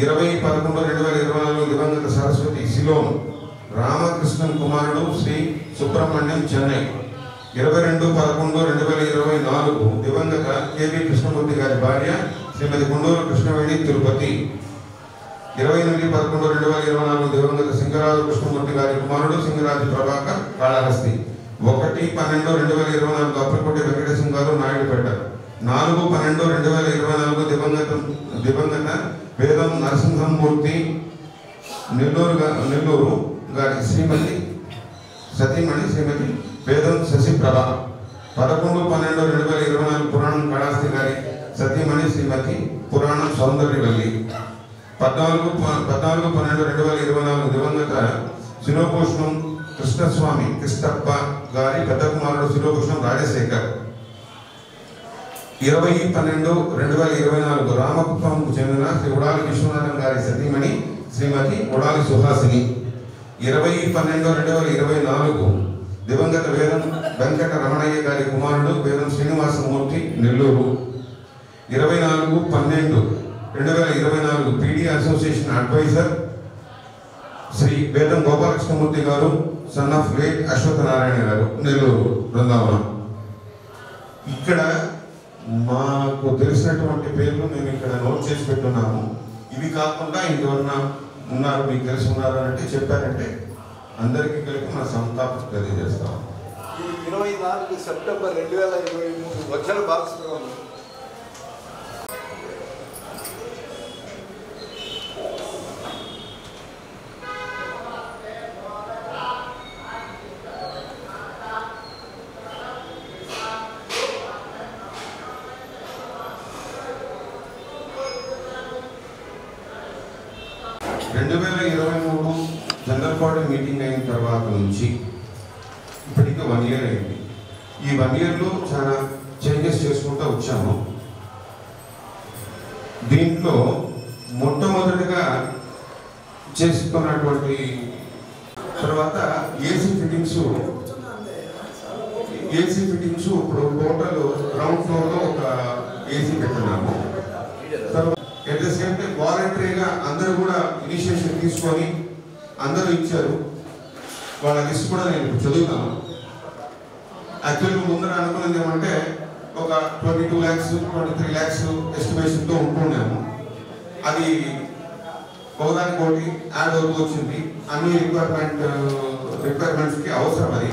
20/11/2024 దివంగత సరస్వతి సిలోన్ రామకృష్ణన్ కుమారుడు శ్రీ సుబ్రహ్మణ్యం చెన్నై. 22/11/2024 దివంగత కేవి కృష్ణమూర్తి గారి భార్య శ్రీమతి గుండూరు కృష్ణవేణి తిరుపతి. 28/11/2024 దివంగత సింగరాజు కృష్ణమూర్తి గారి కుమారుడు సింగరాజు ప్రభాకర్ కాళహస్తి. 1/12/2024 అప్పలకొట్టి వెంకటేశం గారు నాయుడుపేట. 4/12/2024 దివంగత వేదం నరసింహమూర్తి నెల్లూరు గారి శ్రీమతి సతీమణి శ్రీమతి వేదం శశిప్రభ. 11/12/2024 పురాణం కాళహస్తి గారి సతీమణి శ్రీమతి పురాణం సౌందర్యవల్లి. 14/12/2024 దివంగత శిరోభూషణం కృష్ణస్వామి కృష్ణప్ప గారి పెద్ద కుమారుడు శిరోభూషణం రాజశేఖర్. 20/12/2024 రామకుప్పంకు చెందిన శ్రీ ఉడాలి విశ్వనాథం గారి సతీమణి శ్రీమతి ఉడాలి సుహాసిని. 20/12/2024 దివంగత వేదం వెంకట రమణయ్య గారి కుమారుడు Vedam Srinivasamurthy Nellore. 24/12/2024 PD association advisor Shri Vedam Gopalakrishnamurthy garu son of late Ashwatha Narayana garu Nellore Brindavanam. ఇక్కడ మాకు తెలిసినటువంటి పేర్లు మేము ఇక్కడ నోట్ చేసి పెట్టున్నాము. ఇవి కాకుండా ఇంకెవరన్నా ఉన్నారు మీకు తెలిసి ఉన్నారు అంటే చెప్పారంటే అందరికీ కలిపి మన సంతాపం తెలియజేస్తాం. ఈ 24 సెప్టెంబర్ 2023 వచ్చల భాగస్వామ్యం జనరల్ బాడీ మీటింగ్ అయిన తర్వాత నుంచి ఇప్పటికీ 1 year అయింది. ఈ 1 yearలో చాలా చేంజెస్ చేసుకుంటూ వచ్చాము. దీంట్లో మొట్టమొదటిగా చేసుకున్నటువంటి తర్వాత ఏసీ ఫిట్టింగ్స్ ఇప్పుడు టోటల్ గ్రౌండ్ ఫ్లోర్లో ఒక ఏసీ పెట్టున్నాము. ఎట్ ద సేమ్ టైం వాలంటరీగా అందరూ కూడా ఇనిషియేషన్ తీసుకొని అందరూ ఇచ్చారు. వాళ్ళ లిస్ట్ కూడా నేను చదువుతాను. యాక్చువల్గా ముందర అనుకున్నది ఏమంటే ఒక 22 lakhs 23 lakhs ఎస్టిమేషన్తో ఉంటున్నాము. అది ఒకదానికోటి యాడ్ అవుతూ వచ్చింది. అన్ని రిక్వైర్మెంట్స్కి అవసరం అది.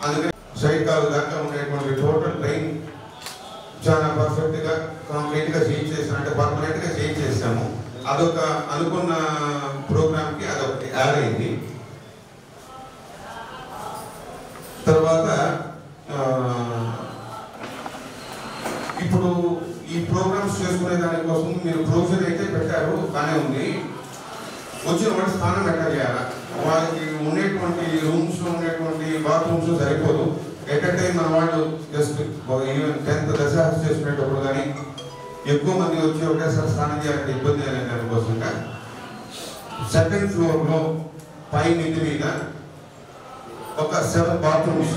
అందుకని సైడ్ కాలు దాకా ఉండేటువంటి టోటల్ ట్రైన్ చాలా పర్ఫెక్ట్గా కంప్లీట్గా చేంజ్ చేసాము, అంటే పర్మనెంట్గా చేంజ్ చేసాము. అదొక అనుకున్న ప్రోగ్రామ్కి అదొకటి యాడ్ అయింది. తర్వాత ఇప్పుడు ఈ ప్రోగ్రామ్స్ చేసుకునే దానికోసం మీరు ప్రొవిజన్ అయితే పెట్టారు, బాగానే ఉంది. వచ్చిన వాటి స్థానం ఎట్లా చేయాలా, వాళ్ళకి ఉండేటువంటి రూమ్స్లో ఉండేటువంటి బాత్రూమ్స్ సరిపోదు. ఎట్ టైం మన వాళ్ళు జస్ట్ ఈవెన్ 10th దశాబ్దం చేసుకునేటప్పుడు కానీ ఎక్కువ మంది వచ్చి ఒకేసారి స్నానం చేయాలంటే ఇబ్బంది అనే దానికోసంగా సెకండ్ ఫ్లోర్లో పై మిద్ది మీద ఒక 7 bathrooms,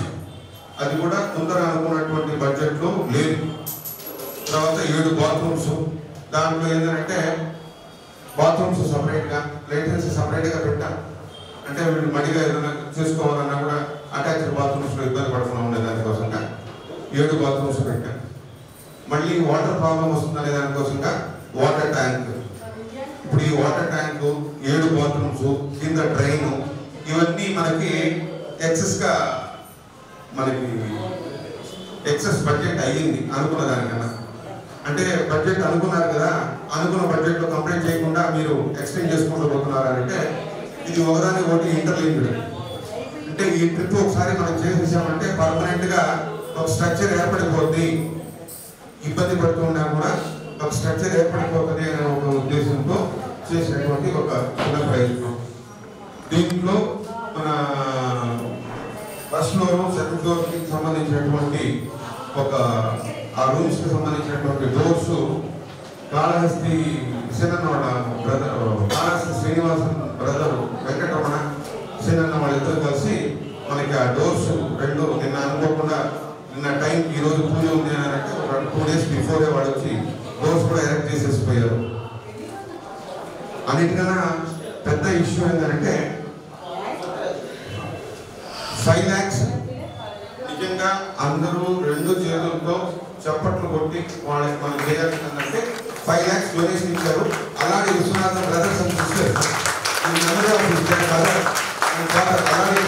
అది కూడా ముందర అనుకున్నటువంటి బడ్జెట్లో లేదు. తర్వాత 7 bathrooms, దాంట్లో ఏంటంటే బాత్రూమ్స్ సపరేట్గా, లేటెన్సీ సపరేట్గా పెట్టాం. అంటే వీళ్ళు మడిగా ఏదైనా చూసుకోవాలన్నా కూడా అటాచ్డ్ బాత్రూమ్స్లో ఇబ్బంది పడకుండా ఉండే దానికోసంగా 7 bathrooms పెట్టాం. మళ్ళీ వాటర్ ప్రాబ్లం వస్తుందనే దానికోసంగా వాటర్ ట్యాంక్. ఇప్పుడు ఈ వాటర్ ట్యాంక్, 7 bathrooms, కింద డ్రైన్, ఇవన్నీ మనకి ఎక్సెస్గా ఎక్సెస్ బడ్జెట్ అయ్యింది అనుకున్న దానికన్నా. అంటే బడ్జెట్ అనుకున్నారు కదా, అనుకున్న బడ్జెట్లో కంప్లీట్ చేయకుండా మీరు ఎక్స్టెండ్ చేసుకుంటూ పోతున్నారు అంటే ఇది ఒకదాని ఒకటి ఇంటర్లింక్డ్. అంటే ఈ ట్రిప్ ఒకసారి మనం చేసేసామంటే పర్మనెంట్గా ఒక స్ట్రక్చర్ ఏర్పడిపోద్ది. ఇబ్బంది పడుతున్నా కూడా ఒక స్ట్రక్చర్ ఏర్పడిపోతుంది అనే ఒక ఉద్దేశంతో చేసినటువంటి ఒక చిన్న ప్రయత్నం. దీంట్లో మన ఫస్ట్ ఫ్లోర్, సెకండ్ ఫ్లోర్కి సంబంధించినటువంటి ఒక ఆ రూమ్స్కి సంబంధించినటువంటి డోర్స్ కాళహస్తి సినన్న వాళ్ళ బ్రదర్, కాళహస్తి శ్రీనివాసన్ బ్రదర్ వెంకటరమణ సినన్న వాళ్ళిద్దరు కలిసి మనకి ఆ డోర్స్ 2 నిన్న అనుకోకుండా నిన్న టైంకి ఈరోజు పూజ ఉంది అని అంటే 2 days బిఫోరే వాడు వచ్చి డోర్స్ కూడా ఎరెక్ట్ చేసేసిపోయారు. అన్నిటికన్నా పెద్ద ఇష్యూ ఏంటంటే 5 lakhs నిజంగా అందరూ 2 చేతులతో చప్పట్లు కొట్టి వాళ్ళకి మనం చేయాల్సిందంటే 5 lakhs డొనేషన్ ఇచ్చారు. అలాగే విశ్వనాథన్ బ్రదర్స్ అండ్ సిస్టర్స్, అలాగే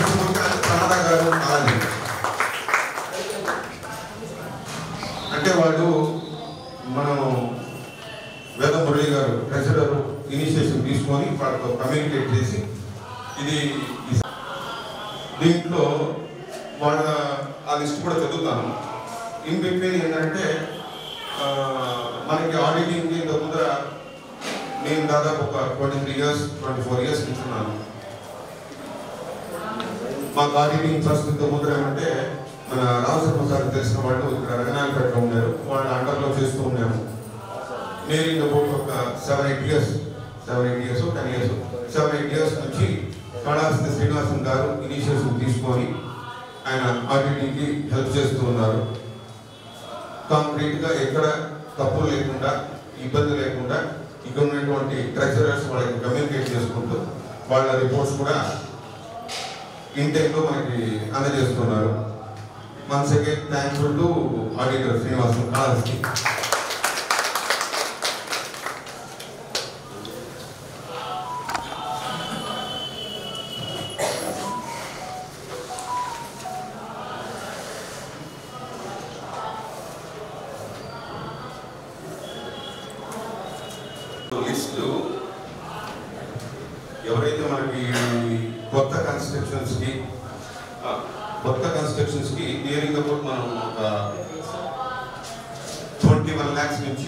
ప్రమాద గారు, అలాగే అంటే వాళ్ళు మనం వేద మురళి గారు ట్రెజరర్ ఇనిషియేషన్ తీసుకొని వాళ్ళతో కమ్యూనికేట్ చేసి ఇది దీంట్లో వాళ్ళ ఆ లిస్ట్ కూడా చదువుతాను. ఇన్ బిట్వీన్ ఏంటంటే మనకి ఆడిటింగ్కి ముందర నేను దాదాపు ఒక 23 years 24 years నుంచున్నాను. మా గార్డెనింగ్ ఫస్ట్ ముందర ఏమంటే మన రామశర్మ సార్ తెలిసిన వాళ్ళు ఇక్కడ రంగనాయకపేటలో ఉన్నారు, వాళ్ళ అండర్లో చేస్తూ ఉన్నాము. నేను ఇంకొక ఒక 7-8 years 10 years నుంచి కాళహస్తి శ్రీనివాసన్ గారు ఇనిషియేటివ్ తీసుకొని ఆయన ఆడిటింగ్కి హెల్ప్ చేస్తూ ఉన్నారు. కాంక్రీట్గా ఎక్కడ తప్పులు లేకుండా ఇబ్బంది లేకుండా ఇక్కడ ఉన్నటువంటి ట్రెజరర్స్ వాళ్ళకి కమ్యూనికేట్ చేసుకుంటూ వాళ్ళ రిపోర్ట్స్ కూడా ఇంటెక్లో మనకి అందజేస్తున్నారు. Once again thankful to auditor Srinivasan Kalahasti. List ఎవరైతే మనకి కొత్త కన్స్ట్రక్షన్స్కి నియరింగ్ అబౌట్ మనం ఒక 21 lakhs నుంచి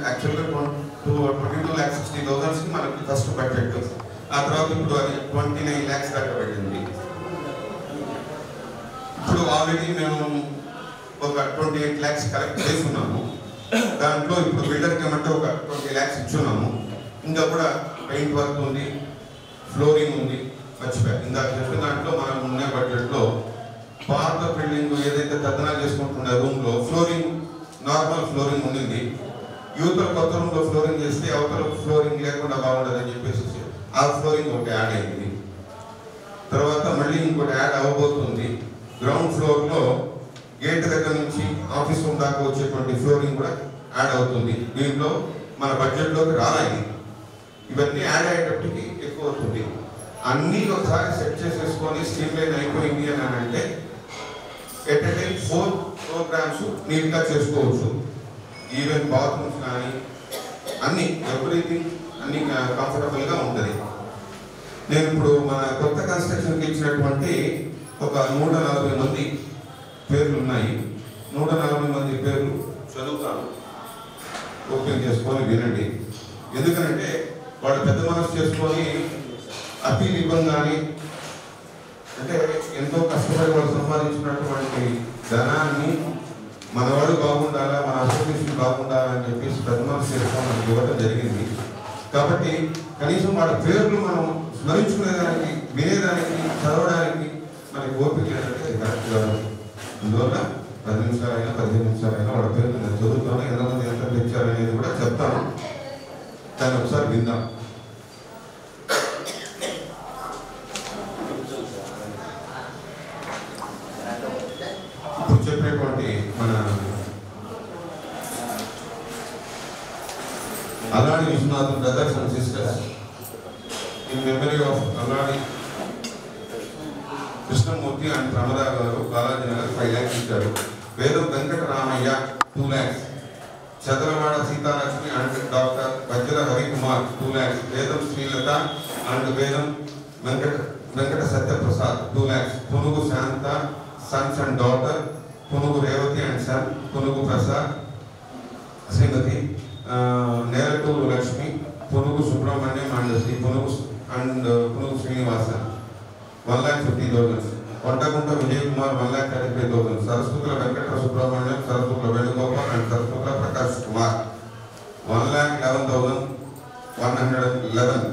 యాక్చువల్గా 22,60,000 మనకి ఫస్ట్ బడ్జెట్. ఆ తర్వాత ఇప్పుడు అది 29 lakhs దాకా పెట్టింది. ఇప్పుడు ఆల్రెడీ మేము ఒక 28 lakhs కలెక్ట్ చేసుకున్నాము. దాంట్లో ఇప్పుడు బిల్డర్కి ఏమంటే ఒక 20 lakhs ఇచ్చున్నాము. ఇంకా కూడా పెయింట్ వర్క్ ఉంది, ఫ్లోరింగ్ ఉంది. మర్చిపోయారు ఇందాక చెప్పిన దాంట్లో మనం ఉన్న బడ్జెట్లో పాత బిల్డింగ్ ఏదైతే తద్దనాలు చేసుకుంటున్న రూమ్లో ఫ్లోరింగ్ నార్మల్ ఫ్లోరింగ్ ఉండింది. యూత్ కొత్త రూమ్లో ఫ్లోరింగ్ చేస్తే అవతల ఫ్లోరింగ్ లేకుండా బాగుండదని చెప్పేసి ఆ ఫ్లోరింగ్ ఒకటి యాడ్ అయింది. తర్వాత మళ్ళీ ఇంకోటి యాడ్ అవ్వబోతుంది. గ్రౌండ్ ఫ్లోర్లో గేట్ దగ్గర నుంచి ఆఫీస్ రూమ్ దాకా వచ్చేటువంటి ఫ్లోరింగ్ కూడా యాడ్ అవుతుంది. దీంట్లో మన బడ్జెట్లోకి రాలేదు. ఇవన్నీ యాడ్ అయ్యేటప్పటికి ఎక్కువ అవుతుంది. అన్నీ ఒకసారి సెట్ చేసేసుకొని స్ట్రీమ్ లైన్ అయిపోయింది అని అంటే ఎట్ ఎ టైం 4 programs నీట్గా చేసుకోవచ్చు. ఈవెన్ బాత్రూమ్స్ కానీ అన్నీ ఎవ్రీథింగ్ అన్నీ కంఫర్టబుల్గా ఉంటుంది. నేను ఇప్పుడు మన కొత్త కన్స్ట్రక్షన్కి ఇచ్చినటువంటి ఒక 140 మంది పేర్లు ఉన్నాయి. 140 మంది పేర్లు చదువుతాను, ఓపెన్ చేసుకొని వినండి. ఎందుకంటే వాళ్ళు పెద్ద మనసు చేసుకొని అప్పీల్ ఇవ్వంగానే అంటే ఎంతో కష్టపడి వాళ్ళు సంపాదించినటువంటి ధనాన్ని మనవాడు బాగుండాలా, మన అసోసియేషన్ బాగుండాలని చెప్పేసి పెద్ద మనసు చేసుకొని మనకి ఇవ్వడం జరిగింది. కాబట్టి కనీసం వాళ్ళ పేర్లు మనం స్మరించుకునేదానికి, వినేదానికి, చదవడానికి మనకి ఓపిక లేదంటే కరెక్ట్ కాదు. అందువల్ల 10 నిమిషాలైనా 15 నిమిషాలైనా వాళ్ళ పేర్లు నేను చదువుతాను, ఎంతమంది ఎంత తెచ్చారనేది కూడా చెప్తాను. దాన్ని ఒకసారి విందాం. ఇప్పుడు చెప్పినటువంటి మన Aladi Vishwanath brothers and sisters in memory of Aladi Krishnamurthy and Pramada garu Balaji Nagar 5 lakhs ఇచ్చారు. Vedam Venkataramaiah 2 lakhs. Chandravada Seethalakshmi and doctor Vajra Ravikumar 2 lakhs. Vedam Srilatha and Vedam Venkata Satyaprasad 2 lakhs. Punugu Shanta sons and daughter, Punugu Revathi and son, Punugu Prasad, Srimathi Nelaturu Lakshmi, Punugu Subrahmanyam and Sri Punugu Srinivasan 1,50,000. Kondagunta Vijay Kumar 1,35,000. Saraswathula Venkata Subrahmanyam, సరస్వతుల Venugopal and Saraswathula Prakash Kumar 1,11,111.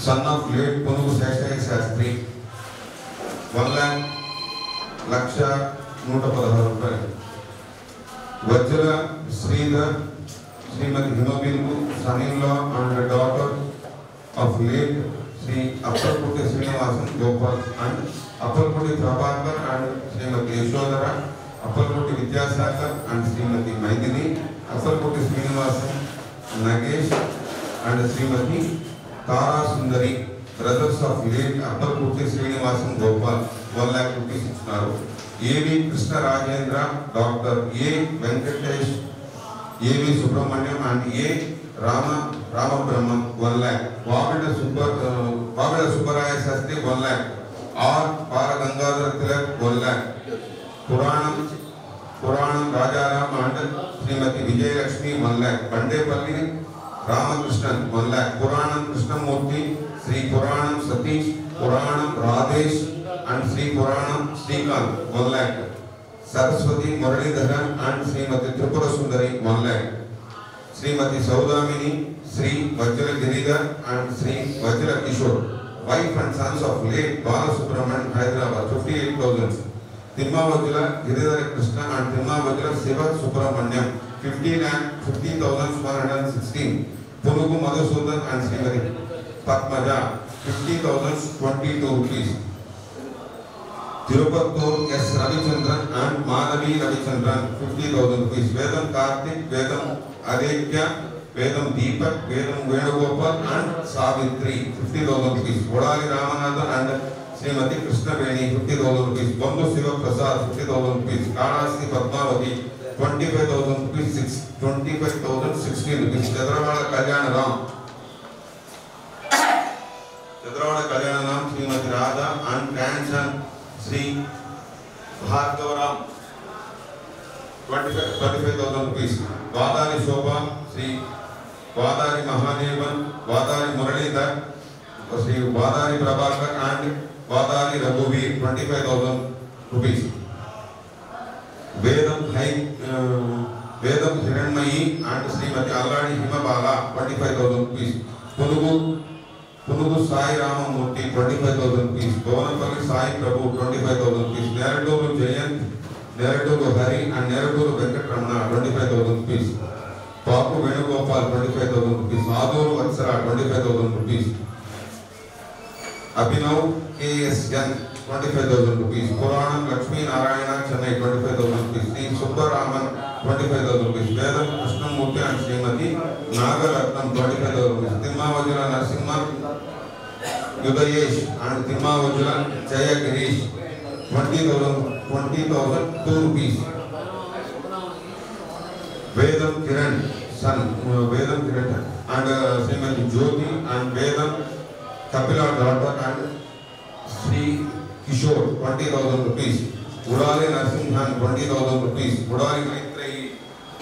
Son of late Punugu Seshaiah Sastry 1,01,16 రూపాయలు. Vajra Sridhar, Srimathi Himabindu, son in law and daughter of late Sri Appalaputti Srinivasan Gopal and Appalaputti Prabhakar and Srimathi Yashodhara, Appalaputti Vidyasagar and Srimathi Maithili, Appalaputti Srinivasan Nagesh and Srimathi Tara Sundari, brothers of late Appalaputti Srinivasan Gopal 1 lakh rupees ఇచ్చినారు. AV Krishna Rajendra, doctor A Venkatesh, AV Subrahmanyam and A Ramabrahman 1 lakh. వావిడ Subbaraya Shastri 1 lakh. R Balagangadhara Tilak 1 lakh. Puranam Rajaram and Srimati Vijayalakshmi 1 lakh. Bandepalli Ramakrishnan 1 lakh. Puranam Krishnamurthy, Sri Puranam Satish, Puranam Radesh and Sri Puranam Srikant 1 lakh. Saraswati Muralidharan and Srimati Tripura Sundari 1 lakh. Srimati Saudamini, Sri Vajra Giridhar and Sri Vajra Kishore, wife and sons of late Balasubramanian, Hyderabad, 58,000. Timmavajra Giridhar Krishna and Timmavajra Siva Subramaniam, 50,116. Punugu Madhusudan and Srimati Padmaja, 50,022 rupees. Tirupattur S. Ravichandran and Madhavi Ravichandran, 50,000 rupees. Vedam Karthik, Vedam Adekya, Vedam Deepak, Vedam Venugopal and Savitri, 50,000 rupees. Vodali Ramanathan and Srimati Krishna Veni, 50,000 rupees. Bandhu Siva Prasad, 50,000 rupees. Kadasi Padmavati, 25,000 rupees. 25,016 rupees. Chadravada Kalyanam, Srimati Radha and grandson Sri Bhargavaram, 25,000 rupees. Vadari Shobha, Sri Vadari Mahadevan, Vadari Muralidhar, Sri Vadari Prabhakar and Vadari Raghuveer, 25,000 rupees. Vedam Hiranmayi and Srimati Alladi Himabala, 25,000 rupees. Punugu Sai Ramamurthy, 25,000 rupees. Bhavanapalli Sai Prabhu, 25,000 rupees. Neraduru Jayant, Neraduru Hari and Neraduru Venkatramana, 25,000 rupees. Papu Venugopal, 25,000 rupees. Aduru Vatsara, 25,000 rupees. Abhinav KSN, 25,000 rupees. Puranam Lakshmi Narayana Chennai, 25,000 rupees. Sri Subbaraman, 25,000 rupees. Vedam Krishnamurthy and Srimati Nagaratnam, 25,000 rupees. Timmavajra Narasimha Udayesh and Timmavajra Jaya Girish, 20,002 rupees. Vedam Kiran, son, Vedam Kiran and Srimati Jyoti and Vedam Kapila daughter and Sri Kishore, 20,000 rupees. Udali Narsimhan, 20,000 rupees. Udali Maitreyi,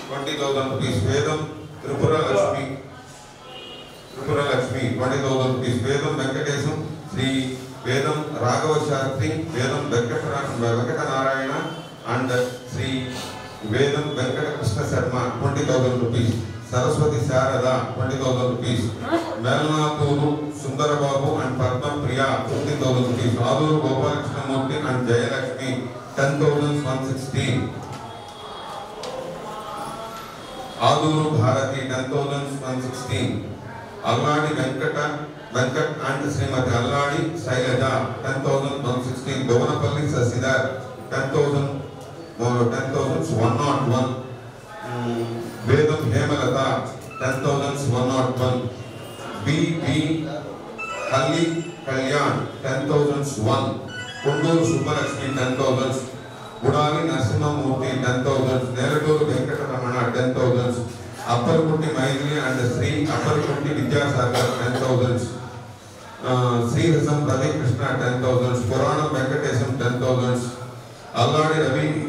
20,000 rupees. Vedam Tripura Lakshmi, 20,000 rupees. Vedam Venkatesam, Sri Vedam Raghava Shastri, Vedam Venkatanarayana and Sri Vedam Venkata Krishna Sharma, 20,000 rupees. Saraswati Sarada, 20,000 rupees. Melnaturu Sundara Babu and Padma Priya, 15,000 rupees. Aduru Gopal Krishnamurthy and Jayalakshmi, 10,116. Aduru Bharati, 10,116. Alladi Venkat and Srimati Alladi Sailaja, 10,116. Bhavanapalli Sasidhar, 10,101. Vedam Hemalata, 10,101. B.B. Halli Kalyan, 10,001. Kundur Subbalakshmi, 10,000. Udali Narasimhamurthy, 10,000. Neraduru Venkataramana, 10,000. Apparkutti Maithili and Sri Apparkutti Vidyasagar, 10,000. Sri Rasam Radhe Krishna, 10,000. Puranam Venkatesam, 10,000. Alladi Ravi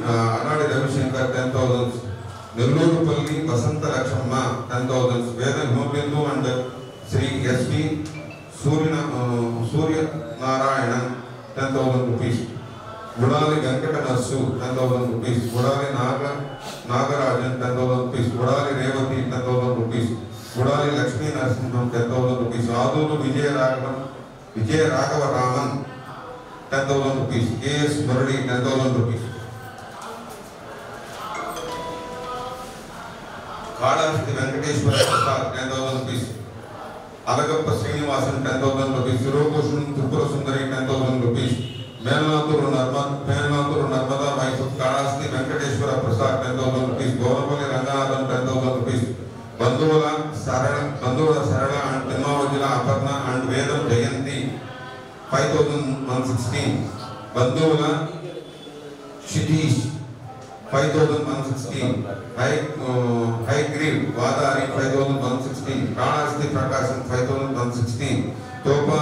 Shankar, 10,000. Nellurupalli Vasanta Lakshamma, 10,000. Vedam Himabindu and Sri S.V. Surya Narayanan, 10,000 rupees. Udali Venkata Nasu, 10,000 rupees. Udali Nagarajan, 10,000 rupees. Udali Revati, 10,000 rupees. Udali Lakshmi Narasimham, 10,000 rupees. Aduru Vijay Raghava Raman, 10,000 rupees. A.S. Murali, 10,000 rupees. Kadasti Venkateshwara Prasad, 10,000 rupees. Alagappa Srinivasan, 10,000 rupees. Sirokoshun Tripura Sundari, 10,000 rupees. Melnaturu Narmada Mysore Kadasti Venkateshwara Prasad, 10,000 rupees. Bhavanapalli Ranganathan, 10,000 rupees. Bandhuvala Sarala and Timmavajra Aparna and Vedam Jayanti, 5,116. Bandhuvala Shitish, 5,116. High Grill Vadari, 5,116. Kadasti Prakasam, 5,116. Topa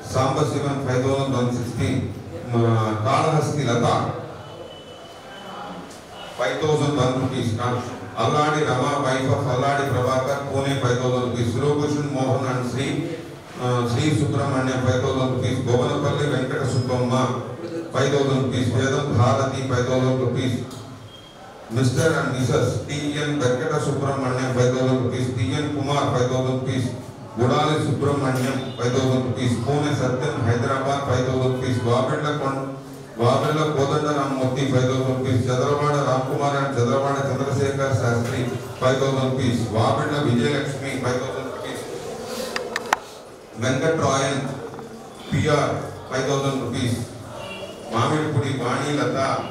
Samba Sivan, 5,116. Kalahasti Lata, 5,001 rupees. Alladi Rama, wife of Alladi Prabhakar, Pune 5,000 rupees. Surabhushan Mohan and Sri Subramanya 5,000 rupees. Govanapalli Venkata Subbamma 5,000 rupees. Vedam Bharati 5,000 rupees. Mr. and Mrs. T.N. Venkata Subramanya 5,000 rupees. T.N. Kumar 5,000 rupees. Gudali Subramanyam 5,000 rupees. Pune Satyam Hyderabad 5,000 rupees. Wabella Kodanda Ramurthy 5,000 rupees. Chadravada Ramkumar and Chadravada Chandrasekhar Sastri 5,000 rupees. Wabella Vijay Lakshmi 5,000 rupees. Venkat Royan PR 5,000 rupees. Mamidpudi Vani Lata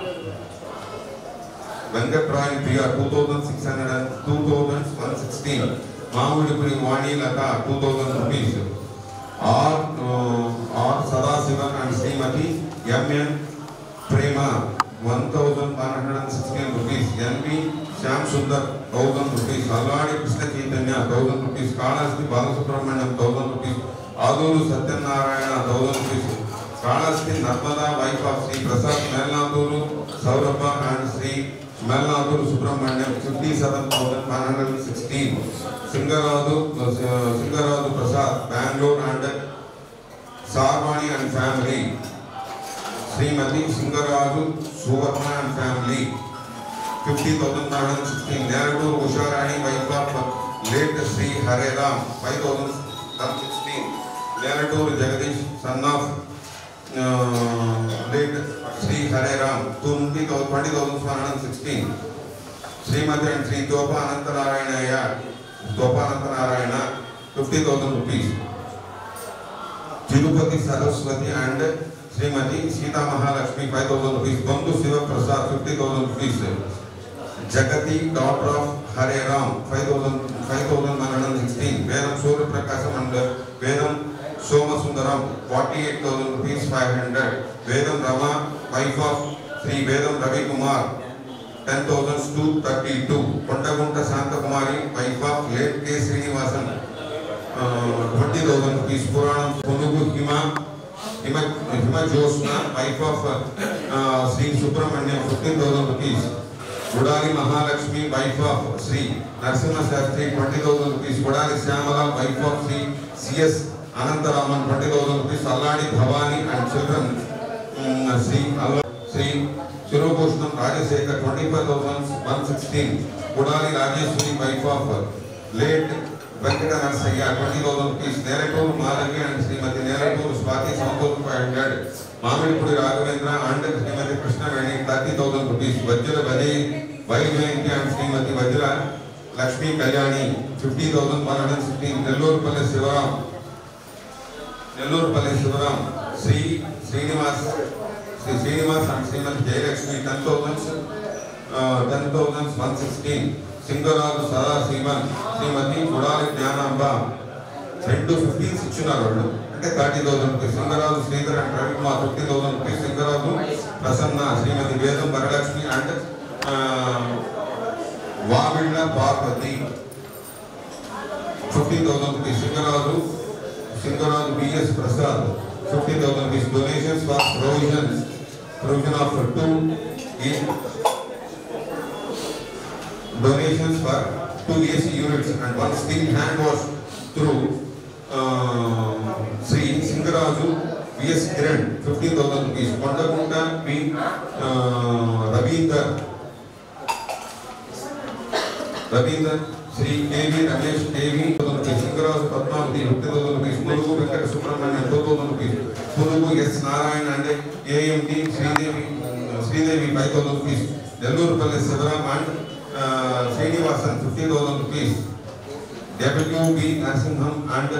Venkat Royan PR 2,116. Mamidpudi Vani Lata 2,000 rupees. R Sadasivan and Srimati M.N. Prema 1,116 rupees. N.V. Shyam Sundar 1,000 rupees. Alladi Krishna Chaitanya 1,000 rupees. Kalasti Balasubramanyam 1,000 rupees. Aduru Satyanarayana 1,000 rupees. Kalasti Narmada, wife of Sri Prasad Melnaduru Saurabha and Sri Melnaduru Subramanyam 57,116. Singaradu Prasad, Bangalore and Sarvani and family. Srimati Singaradu Suvarna and family 50,916. Neradur Usharani, wife of late Sri Hare Ram 5,016. Neradur Jagadish, son of late Sri Hare Ram 20,116. Srimati and Sri Topa Anantanarayana 50,000 rupees. Tirupati Saraswati and Srimati Sita Mahalakshmi 5,000 rupees. Bandhu Siva Prasad 50,000 rupees. Jagati, daughter of Hare Ram 5,116. Vedam Surya Prakasam and Vedam Soma Sundaram 48,000 rupees 500. Vedam Rama, wife of Sri Vedam Ravi Kumar 10,232. Kondagunta Santa Kumari, wife of late K. Srinivasan 20,000 rupees. Puranam Punugu Hima Josna, wife of Sri Subramanyam 15,000 rupees. Gudali Mahalakshmi, wife of Sri Narsimha Shastri 20,000 rupees. Gudali Syamala, wife of Sri C.S. Anantaraman 20,000 rupees. Alladi Bhavani and children Sri Chirubhushnam Rajasekhar 25,116. Gudali Rajeshwari, wife of late Venkata Narsaya 20,000 rupees. Neratur Madhavi and Srimati Neratur Swati 7,500. Mamidpudi Raghavendra and Srimati Krishna Veni 30,000 rupees. Vajra Vaijayanti and Srimati Vajra Lakshmi Kalyani 50,116. Nellurpalli Sivaram Sri Srinivas and Srimati Jayalakshmi 10,116. Singaradu Sada Sivan Srimati Gudali Jnanamba 215 ఇచ్చున్నారు వాళ్ళు అంటే 30,000 రూపాయలు. Singaraju Sridhar and Ravikumar 50,000 రూపాయలు. సింగరాజు ప్రసన్న శ్రీమతి వేదం Varalakshmi and Vavilla Parvati 50,000 రూపాయలు. Singaraju BS Prasad 50,000 రూపాయలు. Donations for provision of 2 donations for 2 AC units and 1 steel hand wash through Sri Singaraju V.S. Kiran 15,000 rupees. Kondagunta P. Ravindra Sri K.V. Ramesh K.V. 1,000 rupees. Singaraju Padmavati 50,000 rupees. Punugu Venkata Subramanyam 2,000 rupees. Punugu S. Narayan and AMD Sridevi 5,000 rupees. Nellurpalli Sivaram and Srinivasan 50,000 rupees. WB Narasimham and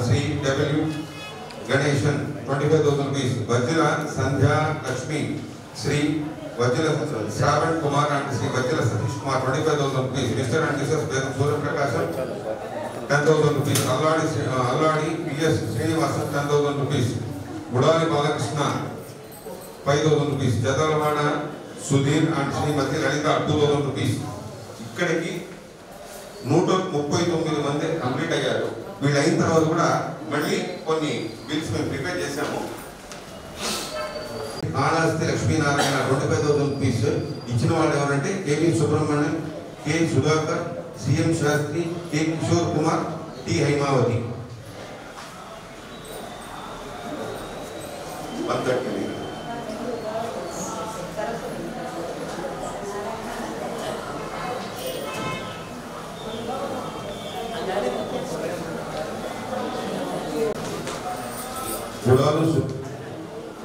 Sri W. Ganeshan 25,000 rupees. Vajra Sandhya Lakshmi Sri Vajra Shravan Kumar and Sri Vajra Satish Kumar 25,000 rupees. Mr. and Mrs. Surya Prakasam 10,000 rupees. Alladi P.S. Srinivasan 10,000 rupees. Gudali Balakrishna 5,000 rupees. Jadalvada Sudhir and Srimati Lalita 2,000 rupees. ఇక్కడికి 139 మంది complete అయ్యారు. వీళ్ళు అయిన తర్వాత కూడా మళ్ళీ కొన్ని bills మేము ప్రిపేర్ చేశాము. కాళహస్తి లక్ష్మీనారాయణ 25,000 రూపీస్ ఇచ్చిన వాళ్ళు ఎవరంటే KV Subrahmanyam, K Sudhakar, CM Sastry, K Kishore Kumar, T Haimavathi. 130.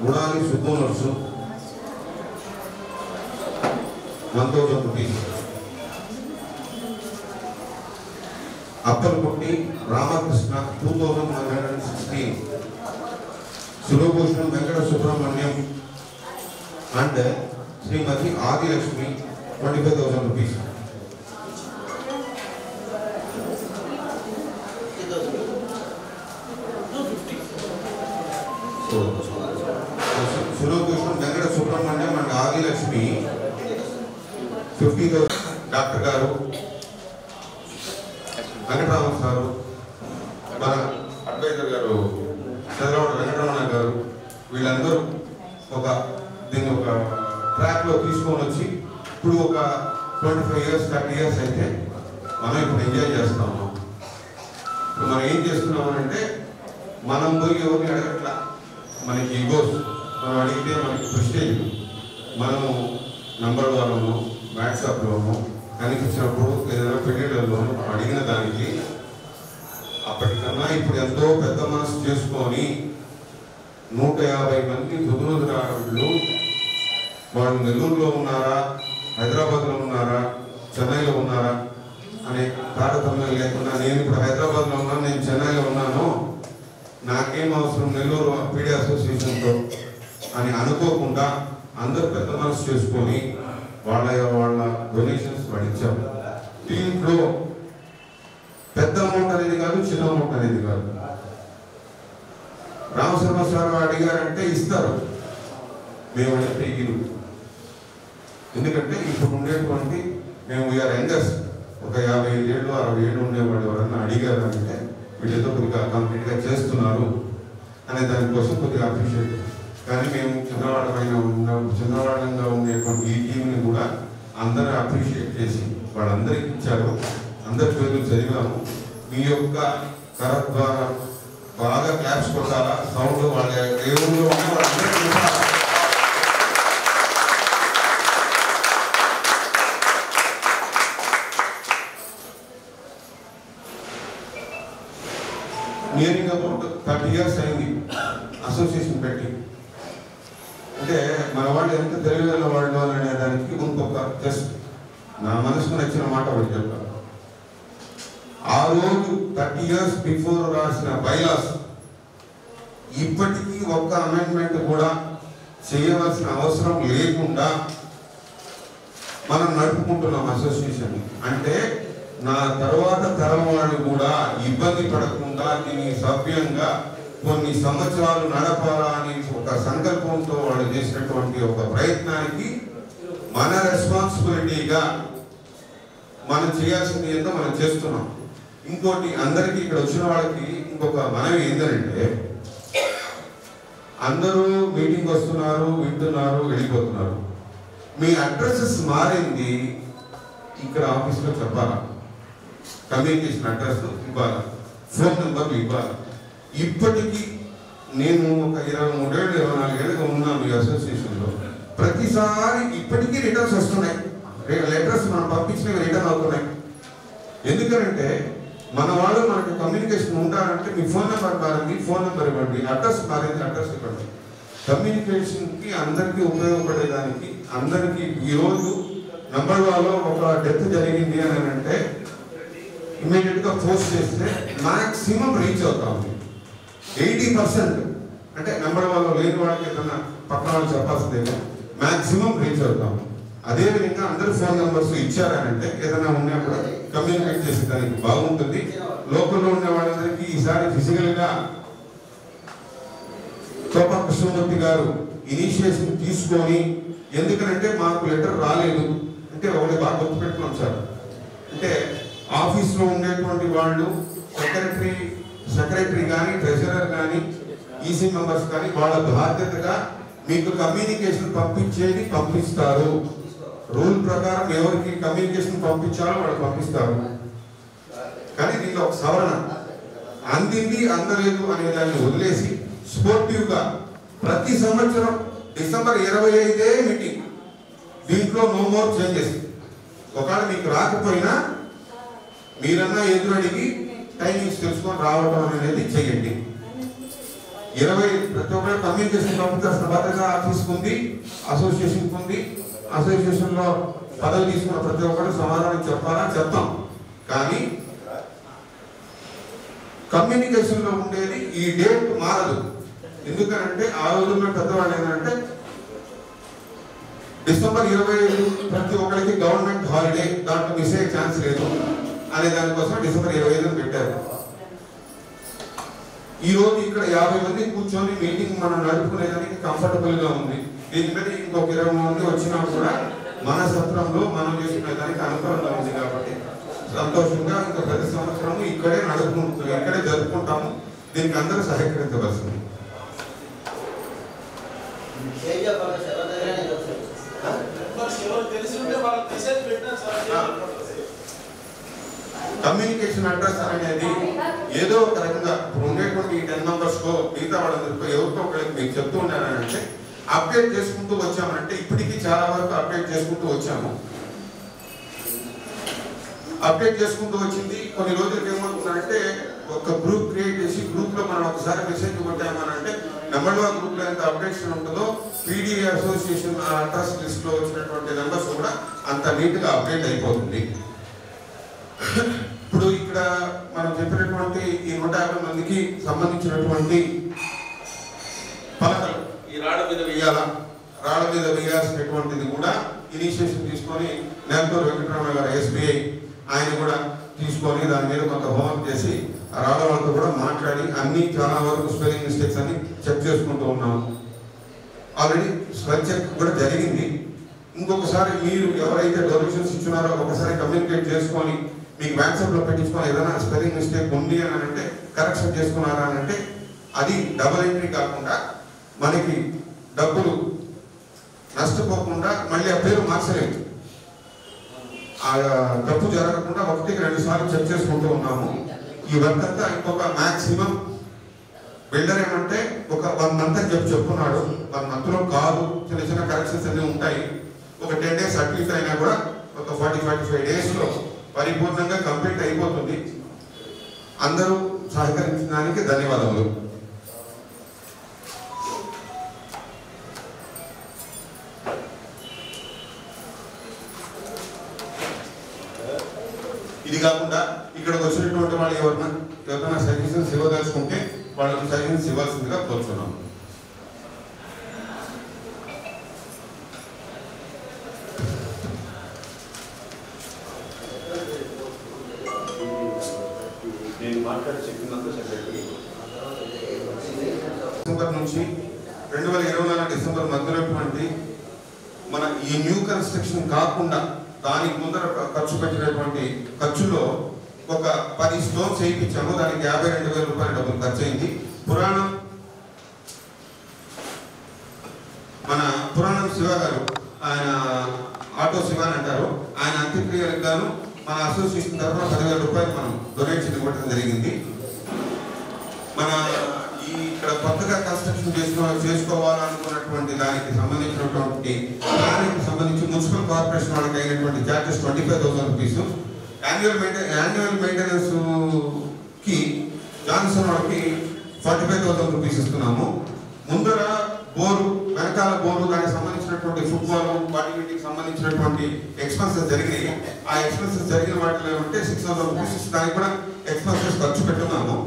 Gudali Subbu Narsu 1,000 rupees. Appalaputti Ramakrishna 2,116. Surabhushanam Venkata Subrahmanyam and Srimathi Adilakshmi 25,000 rupees. Surabhushanam Venkata Subrahmanyam and Adilakshmi 50,000. Doctor garu, Venkatarama sir, మన అడ్వైజర్ గారు చంద్రబాబు వెంకటరమణ గారు, వీళ్ళందరూ దీన్ని ఒక ట్రాక్లో తీసుకొని వచ్చి ఇప్పుడు ఒక 25 years 30 years అయితే మనం ఇప్పుడు ఎంజాయ్ చేస్తున్నాము. ఇప్పుడు మనం ఏం చేస్తున్నామనంటే మనం పోయి ఎవరిని అడగట్లా. మనకి ఈగోస్, మనం అడిగితే మనకి ప్రెస్టేజ్. మనము నంబర్ వాళ్ళను వాట్సాప్లోను కనిపించినప్పుడు ఏదైనా పెళ్ళిళ్ళలోను అడిగిన దానికి అప్పటికన్నా ఇప్పుడు ఎంతో పెద్ద మనసు చేసుకొని 150 మంది దుర్నోదురాళ్ళు వాళ్ళు నెల్లూరులో ఉన్నారా, హైదరాబాద్లో ఉన్నారా, చెన్నైలో ఉన్నారా అనే తారతమ్యం లేకుండా నేను ఇప్పుడు హైదరాబాద్లో ఉన్నాను, నేను చెన్నైలో ఉన్నాను, నాకేం అవసరం నెల్లూరు పీడీ అసోసియేషన్తో అని అనుకోకుండా అందరూ పెద్ద మనసు చేసుకొని వాళ్ళ డొనేషన్స్ పడించాం. దీంట్లో పెద్ద అమౌంట్ అనేది కాదు, చిన్న అమౌంట్ అనేది కాదు. రామశర్మ సార్ అడిగారంటే ఇస్తారు, మేము అంటే ఇరు. ఎందుకంటే ఇప్పుడు ఉండేటువంటి మేము వీఆర్ యంగర్స్, ఒక 55 ఏళ్ళు 60 ఏళ్ళు ఉండేవాళ్ళు ఎవరన్నా అడిగారు అంటే వీళ్ళతో కొద్దిగా కంప్లీట్గా చేస్తున్నారు అనే దానికోసం కొద్దిగా అప్రిషియేట్. కానీ మేము చిన్నవాళ్ళంగా ఉండేటువంటి ఈ టీంని కూడా అందరూ అప్రిషియేట్ చేసి వాళ్ళందరికీ ఇచ్చారు. అందరి పేర్లు చదివాము. మీ యొక్క కరద్వారా బాగా క్లాప్స్ కొట్టాలా, సౌండ్ వాళ్ళ దేవుళ్ళు ఉన్న వాళ్ళందరికీ నియరింగ్ అబౌట్ 30 years అయింది అసోసియేషన్ పెట్టి. అంటే మన వాళ్ళు ఎంత తెలివిగల వాళ్ళు అనే దానికి ఇంకొక జస్ట్ నా మనసుకు నచ్చిన మాట ఒకటి చెప్తాను. ఆ రోజు 30 years బిఫోర్ రాసిన బైలాస్ ఇప్పటికీ ఒక్క అమెండ్మెంట్ కూడా చేయవలసిన అవసరం లేకుండా మనం నడుపుకుంటున్నాం అసోసియేషన్. అంటే నా తర్వాత తరం వాళ్ళు కూడా ఇబ్బంది పడకుండా దీన్ని సభ్యంగా కొన్ని సంవత్సరాలు నడపాలా అని ఒక సంకల్పంతో వాళ్ళు చేసినటువంటి ఒక ప్రయత్నానికి మన రెస్పాన్సిబిలిటీగా మనం చేయాల్సింది ఏంటో మనం చేస్తున్నాం. ఇంకోటి అందరికీ ఇక్కడ వచ్చిన వాళ్ళకి ఇంకొక మనవి ఏంటంటే అందరూ మీటింగ్ వస్తున్నారు, వింటున్నారు, వెళ్ళిపోతున్నారు. మీ అడ్రసెస్ మారింది, ఇక్కడ ఆఫీస్లో చెప్పాలా, కమ్యూనికేషన్ అడ్రస్ ఇవ్వాలా, ఫోన్ నెంబర్లు ఇవ్వాలి. ఇప్పటికీ నేను ఒక 23 ఏళ్ళు 24 ఏళ్ళుగా ఉన్నాను ఈ అసోసియేషన్లో. ప్రతిసారి ఇప్పటికీ రిటర్న్స్ వస్తున్నాయి, లెటర్స్ మనం పంపించినవి రిటర్న్ అవుతున్నాయి. ఎందుకంటే మన వాళ్ళు మనకి కమ్యూనికేషన్ ఉంటారంటే మీ ఫోన్ నెంబర్ మారింది, ఫోన్ నెంబర్ ఇవ్వండి, అడ్రస్ మారింది, అడ్రస్ ఇవ్వండి. కమ్యూనికేషన్కి అందరికీ ఉపయోగపడేదానికి అందరికీ ఈరోజు నంబర్ వాళ్ళలో ఒక డెత్ జరిగింది అని అంటే ఇమీడియట్గా పోస్ట్ చేస్తే మ్యాక్సిమం రీచ్ అవుతా ఉంది. 80% అంటే నంబర్ వాళ్ళు లేని వాళ్ళకి ఏదన్నా పక్కన వాళ్ళు చెప్పాల్సిందే మ్యాక్సిమం రీచ్ అవుతాం. అదేవిధంగా అందరు ఫోన్ నెంబర్స్ ఇచ్చారనంటే ఏదైనా ఉన్నా కూడా కమ్యూనికేట్ చేసేదానికి బాగుంటుంది. లోకల్లో ఉన్న వాళ్ళందరికీ ఈసారి ఫిజికల్గా తోపా కృష్ణమూర్తి గారు ఇనిషియేషన్ తీసుకొని, ఎందుకంటే మాకు లెటర్ రాలేదు అంటే ఒకటి బాగా గుర్తుపెట్టుకున్నాం సార్. అంటే ఆఫీస్లో ఉండేటువంటి వాళ్ళు సెక్రటరీ కానీ ట్రెజరర్ కానీ ఈసీ మెంబర్స్ కానీ వాళ్ళ బాధ్యతగా మీకు కమ్యూనికేషన్ పంపించేది పంపిస్తారు. రూల్ ప్రకారం ఎవరికి కమ్యూనికేషన్ పంపించాలో వాళ్ళు పంపిస్తారు. కానీ దీంట్లో ఒక సవరణ, అందింది అందలేదు అనే దాన్ని వదిలేసి స్పోర్టివ్గా ప్రతి సంవత్సరం డిసెంబర్ 25 మీటింగ్. దీంట్లో నో మోర్ చేంజెస్. ఒకవేళ మీకు రాకపోయినా మీరన్నా ఎదురు అడిగి టైమింగ్స్ తెలుసుకొని రావడం అనేది చేయండి. 20 ప్రతి ఒక్కరు కమ్యూనికేషన్ పంపించాల్సిన బాధ్యత ఆఫీస్కి ఉంది, అసోసియేషన్కి ఉంది. అసోసియేషన్లో పదవి తీసుకున్న ప్రతి ఒక్కరు సమాధానం చెప్పాలా, చెప్తాం. కానీ కమ్యూనికేషన్లో ఉండేది ఈ డేట్ మారదు. ఎందుకనంటే ఆ రోజుల్లో పెద్దవాళ్ళు ఏంటంటే డిసెంబర్ 25 ప్రతి ఒక్కరికి గవర్నమెంట్ హాలిడే, దాంట్లో మిస్ అయ్యే ఛాన్స్ లేదు అనే దానికోసం డిసెంబర్ 25 పెట్టారు. ఈ రోజు ఇక్కడ 50 మంది కూర్చొని మీటింగ్ మనం నడుపుకునేదానికి కంఫర్టబుల్ గా ఉంది. దీని మీద ఇంకొక 20 మంది వచ్చినా కూడా మన సత్రంలో మనం చేసుకునేదానికి అనుకూలంగా ఉంది. కాబట్టి సంతోషంగా ఇంకా ప్రతి సంవత్సరం ఇక్కడే నడుపుకుంటాం, ఇక్కడే జరుపుకుంటాము. దీనికి అందరూ సహకరించవలసింది. కమ్యూనికేషన్ అడ్రస్ అనేది ఏదో ఒక రకంగా ఇప్పుడు ఉండేటువంటి 10 మెంబర్స్ కో మిగతా వాళ్ళందరికో ఎవరికో ఒకరికి మీకు చెప్తూ ఉన్నారంటే అప్డేట్ చేసుకుంటూ వచ్చామంటే ఇప్పటికీ చాలా వరకు అప్డేట్ చేసుకుంటూ వచ్చాము. అప్డేట్ చేసుకుంటూ వచ్చింది. కొన్ని రోజులకి ఏమవుతుందంటే ఒక గ్రూప్ క్రియేట్ చేసి గ్రూప్ లో మనం ఒకసారి మెసేజ్ కొట్టామనంటే నెంబర్ వన్ గ్రూప్ లో ఎంత అప్డేషన్ ఉంటుందో పీడీఏ అసోసియేషన్ అడ్రస్ లిస్ట్ లో వచ్చినటువంటి నెంబర్స్ కూడా అంత నీట్ గా అప్డేట్ అయిపోతుంది. ఇప్పుడు ఇక్కడ మనం చెప్పినటువంటి ఈ 150 మందికి సంబంధించినటువంటి పలకలు ఈ రాళ్ళ మీద వేయాల్సినటువంటిది కూడా ఇనిషియేషన్ తీసుకొని నెల్లూరు వెంకటరమణ గారు SBI ఆయన కూడా తీసుకొని దాని మీద కొంత హోంవర్క్ చేసి రాళ్ళ వాళ్ళతో కూడా మాట్లాడి అన్ని చాలా వరకు స్పెల్లింగ్ మిస్టేక్స్ అన్ని చెక్ చేసుకుంటూ ఉన్నాము. ఆల్రెడీ స్పెల్ చెక్ కూడా జరిగింది. ఇంకొకసారి మీరు ఎవరైతే డొనేషన్స్ ఇచ్చున్నారో ఒకసారి కమ్యూనికేట్ చేసుకొని మీకు వాట్సాప్లో పెట్టించుకొని ఏదైనా స్పెల్లింగ్ మిస్టేక్ ఉంది అని అంటే కరెక్షన్ చేసుకున్నారా అని అంటే అది డబుల్ ఎంట్రీ కాకుండా మనకి డబ్బులు నష్టపోకుండా మళ్ళీ ఆ పేరు మార్చలేదు. ఆ తప్పు జరగకుండా 1-2 సార్లు చెక్ చేసుకుంటూ ఉన్నాము. ఈ వర్క్ అంతా ఇంకొక మ్యాక్సిమం బిల్డర్ ఏమంటే ఒక 1 మంత్ అని చెప్పుకున్నాడు. 1 మంత్లో కాదు, చిన్న చిన్న కరెక్షన్స్ అన్నీ ఉంటాయి. ఒక 10 days అటు ఇటు అయినా కూడా ఒక 40-45 daysలో పరిపూర్ణంగా కంప్లీట్ అయిపోతుంది. అందరూ సహకరించడానికి ధన్యవాదములు. ఇది కాకుండా ఇక్కడికి వచ్చినటువంటి వాళ్ళు ఎవరైనా సజెషన్స్ ఇవ్వదలుచుకుంటే వాళ్ళకి సజెషన్స్ ఇవ్వాల్సిందిగా కోరుతున్నాము. డిసెంబర్ నుంచి 2024 డిసెంబర్ మధ్యలోటువంటి మన ఈ న్యూ కన్స్ట్రక్షన్ కాకుండా దానికి ముందర ఖర్చు పెట్టినటువంటి ఖర్చులో ఒక 10 స్టోన్స్ వేయించాము. దానికి 52,000 రూపాయల డబ్బులు ఖర్చు అయింది. మన పురాణం శివ గారు, ఆయన ఆటో శివ అని అంటారు, ఆయన అంత్యక్రియలకు గాను మన అసోసియేషన్ తరఫున 10,000 రూపాయలు మనం డొనేషన్ ఇవ్వడం జరిగింది. మన ఈ ఇక్కడ కొత్తగా కన్స్ట్రక్షన్ చేసుకోవాలనుకున్నటువంటి దానికి సంబంధించినటువంటి దానికి సంబంధించి మున్సిపల్ కార్పొరేషన్ వాళ్ళకి అయినటువంటి చార్జెస్ 25,000 రూపీస్. యాన్యువల్ మెయింటెనెన్స్ కి జాన్సన్ వాళ్ళకి 45,000 రూపీస్ ఇస్తున్నాము. ముందర బోరు, వెనకాల బోరు, దానికి సంబంధించినటువంటి ఫుట్బాల్ వాటి వీటికి సంబంధించినటువంటి ఎక్స్పెన్సెస్ జరిగినాయి. ఆ ఎక్స్పెన్సెస్ జరిగిన వాటిలో ఉంటే 6,000 రూపీస్ దానికి కూడా ఎక్స్పెన్సెస్ ఖర్చు పెట్టున్నాము.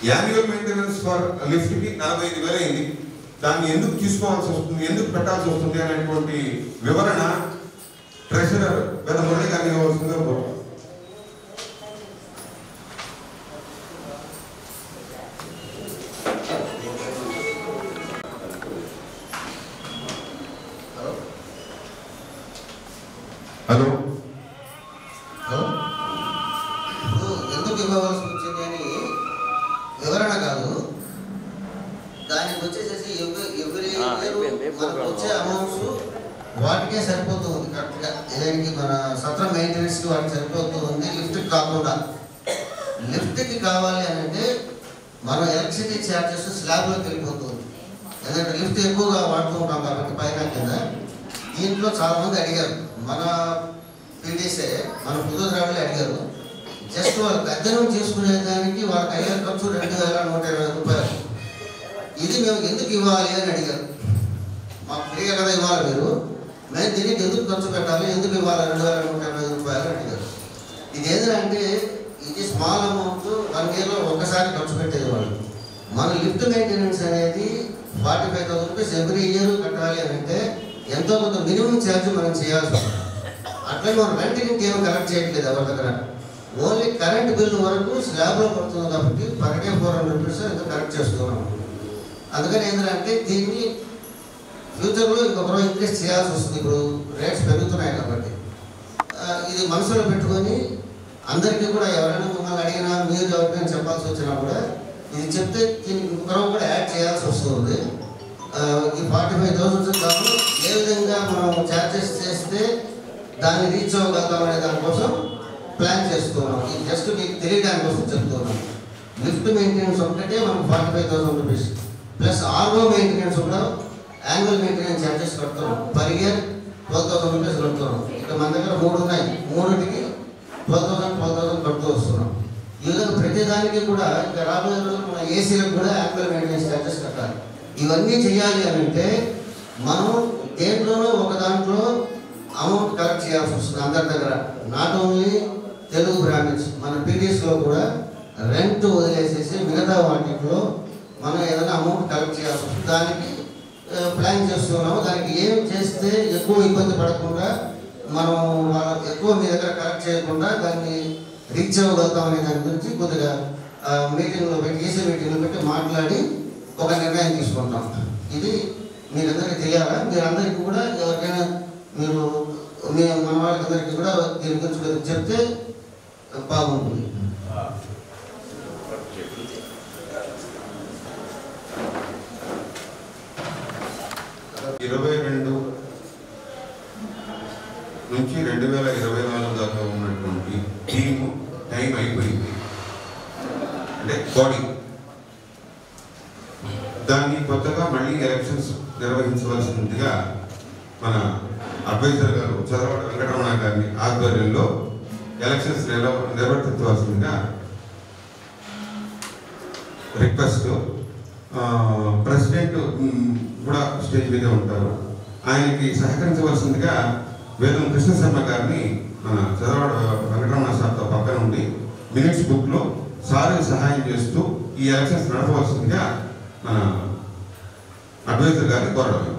యాన్యువల్ మెయింటెనెన్స్ ఫర్ లిఫ్ట్ కి 45,000 అయింది. దాన్ని ఎందుకు తీసుకోవాల్సి వస్తుంది, ఎందుకు పెట్టాల్సి వస్తుంది అనేటువంటి వివరణ ట్రెజరర్ గత మురళి గారిని ఇవ్వాల్సిందిగా కోరుతున్నాను. హలో, ఎందుకు ఇవ్వవలసి వచ్చింది అని వివరణ కాదు, మనకు వచ్చే అమౌంట్స్ వాటికే సరిపోతూ ఉంది కరెక్ట్గా. ఇదేంటి మన సత్రం మెయింటెనెన్స్కి వాటికి సరిపోతూ ఉంది. లిఫ్ట్కి కాకుండా లిఫ్ట్కి కావాలి అని అంటే మనం ఎలక్ట్రిసిటీ ఛార్జెస్ స్లాబ్లోకి వెళ్ళిపోతుంది. ఎందుకంటే లిఫ్ట్ ఎక్కువగా వాడుతూ ఉంటాం కాబట్టి పైన కింద. దీంట్లో చాలామంది అడిగారు, మన పీడీసే మన పుదురావులే అడిగారు. జస్ట్ వాళ్ళు గద్దెనం చేసుకునేదానికి వాళ్ళకి అయ్యే ఖర్చు 2,120 రూపాయలు. ఇది మేము ఎందుకు ఇవ్వాలి అని అడిగారు. మాకు ఫ్రీగా కదా ఇవ్వాలి, మేము దీనికి ఎందుకు ఖర్చు పెట్టాలి, ఎందుకు ఇవ్వాలి 2,120 రూపాయలు అడిగారు. ఇది ఏంటంటే ఇది స్మాల్ అమౌంట్, 1 ఇయర్లో ఒక్కసారి ఖర్చు పెట్టేది వాళ్ళు. మన లిఫ్ట్ మెయింటెనెన్స్ అనేది 45,000 రూపీస్ ఎవ్రీ ఇయర్ కట్టాలి అని అంటే ఎంతో కొంత మినిమం ఛార్జ్ మనం చేయాల్సి ఉంటుంది. అట్లా మనం రెంట్ ఇంకేమో కలెక్ట్ చేయట్లేదు ఎవరి దగ్గర. ఓన్లీ కరెంట్ బిల్లు వరకు స్లాబ్లో పడుతుంది కాబట్టి పర్ డే 400 రూపీస్ ఎంతో కలెక్ట్ చేస్తున్నాం. అందుకని ఏంటంటే దీన్ని ఫ్యూచర్లో ఇంకొకరో ఇంక్రీజ్ చేయాల్సి వస్తుంది. ఇప్పుడు రేట్స్ పెరుగుతున్నాయి కాబట్టి ఇది మనసులో పెట్టుకొని అందరికీ కూడా ఎవరైనా మిమ్మల్ని అడిగినా మీరు ఎవరికైనా చెప్పాల్సి వచ్చినా కూడా ఇది చెప్తే దీనికి ఇంకొకరో కూడా యాడ్ చేయాల్సి వస్తుంది. ఈ 45,000 కాదు, ఏ విధంగా మనం ఛార్జెస్ చేస్తే దాన్ని రీచ్ అవ్వగలుగుతాం అనే దానికోసం ప్లాన్ చేస్తున్నాం. ఇది జస్ట్ మీకు తెలియడానికి కోసం చెప్తున్నాం. లిఫ్ట్ మెయింటెనెన్స్ ఒకటే మనకు 45,000 రూపీస్ ప్లస్ ఆర్ఓ మెయింటెనెన్స్ కూడా యాన్యువల్ మెయింటెనెన్స్ ఛార్జెస్ కడుతున్నాం. పర్ ఇయర్ 12,000 రూపీస్ కడుతున్నాం. ఇక్కడ మన దగ్గర 3 ఉన్నాయి, 3టికి 12,000 కడుతూ వస్తున్నాం. ఈ విధంగా ప్రతిదానికి కూడా ఇంకా రాబోయే రోజులు మన ఏసీలకు కూడా యాన్యువల్ మెయింటెనెన్స్ ఛార్జెస్ కట్టాలి. ఇవన్నీ చేయాలి అని అంటే మనం దేంట్లోనూ ఒక దాంట్లో అమౌంట్ కలెక్ట్ చేయాల్సి వస్తుంది అందరి దగ్గర. నాట్ ఓన్లీ తెలుగు బ్రాహ్మిన్స్, మన పీడీఎస్లో కూడా రెంట్ వదిలేసేసి మిగతా వాటిలో మనం ఏదైనా అమౌంట్ కలెక్ట్ చేయాల్సి వస్తుంది. దానికి ప్లాన్ చేస్తున్నాము. దానికి ఏం చేస్తే ఎక్కువ ఇబ్బంది పడకుండా మనం ఎక్కువ మీ దగ్గర కలెక్ట్ చేయకుండా దాన్ని రీచ్ అవ్వగలుగుతాం అనే దాని గురించి కొద్దిగా మీటింగ్లో పెట్టి ఈసీ మీటింగ్లో పెట్టి మాట్లాడి ఒక నిర్ణయం తీసుకుంటాం. ఇది మీరందరికీ తెలియాలా. మీరందరికీ కూడా ఎవరికైనా మీరు మన వాళ్ళందరికీ కూడా దీని గురించి చెప్తే బాగుంటుంది. 22 నుంచి 2024 దాకా ఉన్నటువంటి టీము టైం అయిపోయింది. అంటే బాడీ దాన్ని కొత్తగా మళ్ళీ ఎలక్షన్స్ నిర్వహించవలసిందిగా మన అడ్వైజర్ గారు చదవడ వెంకటరమణ గారిని ఆధ్వర్యంలో ఎలక్షన్స్ నిర్వర్తించవలసిందిగా రిక్వెస్ట్. ప్రెసిడెంట్ కూడా స్టేజ్ మీద ఉంటారు, ఆయనకి సహకరించవలసిందిగా వేదం కృష్ణ శర్మ గారిని మన చదవడ వెంకటరమణ సార్తో పక్కన ఉండి మినిట్స్ బుక్లో సార్ సహాయం చేస్తూ ఈ ఎలక్షన్స్ నడపవలసిందిగా మన అడ్వైజర్ గారిని కోరడం.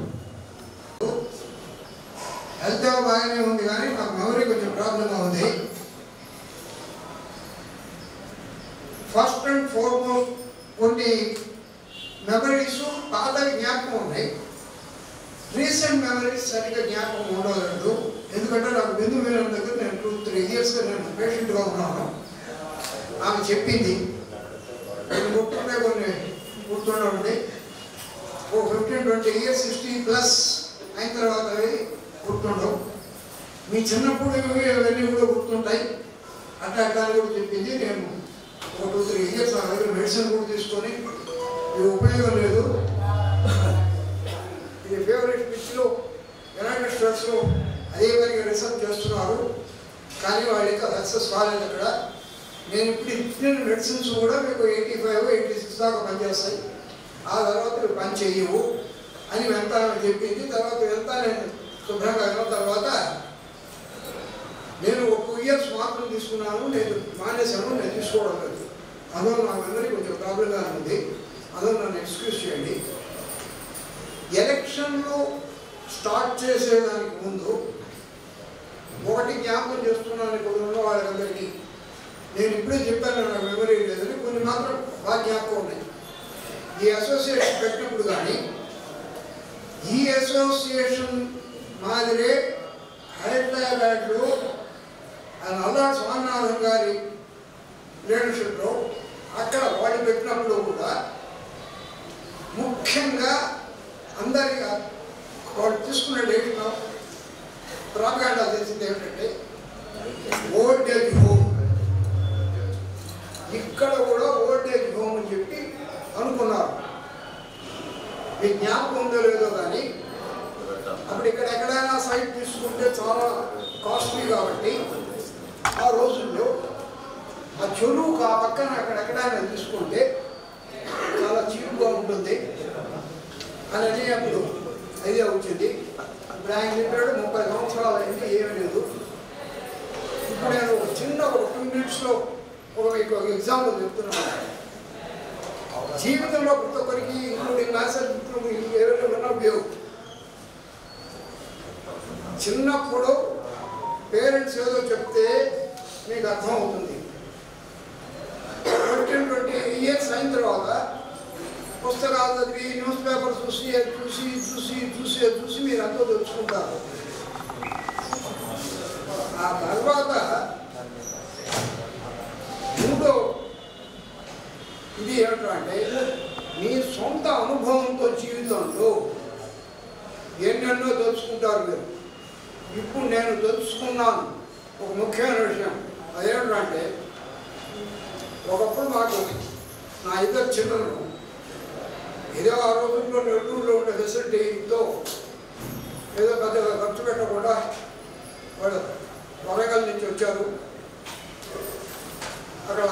హెల్త్ బాగానే ఉంది కానీ నాకు మెమరీ కొంచెం ప్రాబ్లంగా ఉంది. ఫస్ట్ అండ్ ఫార్మోస్ట్ కొన్ని మెమరీస్ పాతవి జ్ఞాపకం ఉన్నాయి, రీసెంట్ మెమరీస్ సరిగ్గా జ్ఞాపకం ఉండలేదు. ఎందుకంటే నాకు బిందు మేడం దగ్గర నేను 2-3 ఇయర్స్గా నేను పేషెంట్గా ఉన్నాను. ఆమె చెప్పింది నేను గుర్తుండే కొన్ని గుర్తుండే ఓ 15-20 ఇయర్స్ 60+ అయిన తర్వాత అవి గుర్తుండవు. మీ చిన్నప్పుడు అవన్నీ కూడా గుర్తుంటాయి. అట్లా కూడా చెప్పింది. నేను ఒక 2-3 ఇయర్స్ ఆ దగ్గర మెడిసిన్ కూడా తీసుకొని ఇది ఉపయోగం లేదు, ఇది ఫేవరెట్ పిచ్లో యునైటెడ్ స్టేట్స్లో అదే పనిగా రీసెర్చ్ చేస్తున్నారు కానీ వాళ్ళ యొక్క సక్సెస్ కాలేదు అక్కడ. నేను ఇప్పుడు ఇచ్చిన మెడిసిన్స్ కూడా మీకు 85-86 దాకా పనిచేస్తాయి, ఆ తర్వాత మీరు పని చేయవు అని వెళ్తానని చెప్పింది. తర్వాత వెళ్తా నేను శుభ్రంగా అయిన తర్వాత నేను ఒక 2 ఇయర్స్ మాత్రం తీసుకున్నాను, నేను మానేశాను, నేను తీసుకోవడం లేదు. అందులో నాకు అందరికీ కొంచెం ప్రాబ్లంగా ఉంది, అందులో నన్ను ఎక్స్క్యూజ్ చేయండి. ఎలక్షన్లో స్టార్ట్ చేసేదానికి ముందు ఒకటి జ్ఞాపకం చేస్తున్నాను ఇక్కడ ఉన్న వాళ్ళందరికీ. నేను ఇప్పుడే చెప్పాను నాకు మెమరీ లేదని, కొన్ని మాత్రం బాగా జ్ఞాపకం ఉన్నాయి. ఈ అసోసియేషన్ పెట్టినప్పుడు కానీ ఈ అసోసియేషన్ మాదిరే హైదరాబాద్లో నల్లాడు స్వామినాథన్ గారి లీడర్షిప్లో అక్కడ వాళ్ళు పెట్టినప్పుడు కూడా ముఖ్యంగా అందరికీ తెలుసుకున్న డేట్లో ప్రాపగాండా తెలిసింది ఏమిటంటే ఓల్డ్ ఏజ్ హోమ్, ఇక్కడ కూడా ఓల్డ్ ఏజ్ హోమ్ అని చెప్పి అనుకున్నారు. మీ జ్ఞాపకం ఉందో లేదో కానీ అప్పుడు ఇక్కడ ఎక్కడైనా సైట్ తీసుకుంటే చాలా కాస్ట్లీ కాబట్టి ఆ రోజుల్లో ఆ చెరువుకు ఆ పక్కన అక్కడెక్కడైనా తీసుకుంటే చాలా చీప్గా ఉంటుంది అని అప్పుడు ఐడియా వచ్చింది. ఇప్పుడు ఆయన చెప్పాడు 30 సంవత్సరాలు అయింది, ఏమీ లేదు. ఇప్పుడు నేను ఒక చిన్న ఒక 2 minutesలో ఒక ఎగ్జాంపుల్ చెప్తున్నాను. జీవితంలో ప్రతి ఒక్కరికి ఇంక్లూడింగ్ మ్యాథ్స్ ఏమైనా లేవు. చిన్నప్పుడు పేరెంట్స్ ఏదో చెప్తే మీకు అర్థం అవుతుంది. 20 years అయిన తర్వాత పుస్తకాలు చదివి న్యూస్ పేపర్ చూసి చూసి చూసి చూసి చూసి మీరు అంతా తెలుసుకుంటారు. ఆ తర్వాత మూడో ఇది ఏమిటంటే మీ సొంత అనుభవంతో జీవితంలో ఎన్నెన్నో తెలుసుకుంటారు మీరు. ఇప్పుడు నేను తెలుసుకున్నాను ఒక ముఖ్యమైన విషయం. అదేమిటంటే ఒకప్పుడు మాకు నా ఇద్దరు చిన్నలు ఏదో ఆ రోజుల్లో నెల్లూరులో ఉండే ఫెసిలిటీతో ఏదో పెద్దగా ఖర్చు పెట్టకుండా వాళ్ళు వరంగల్ నుంచి వచ్చారు. అక్కడ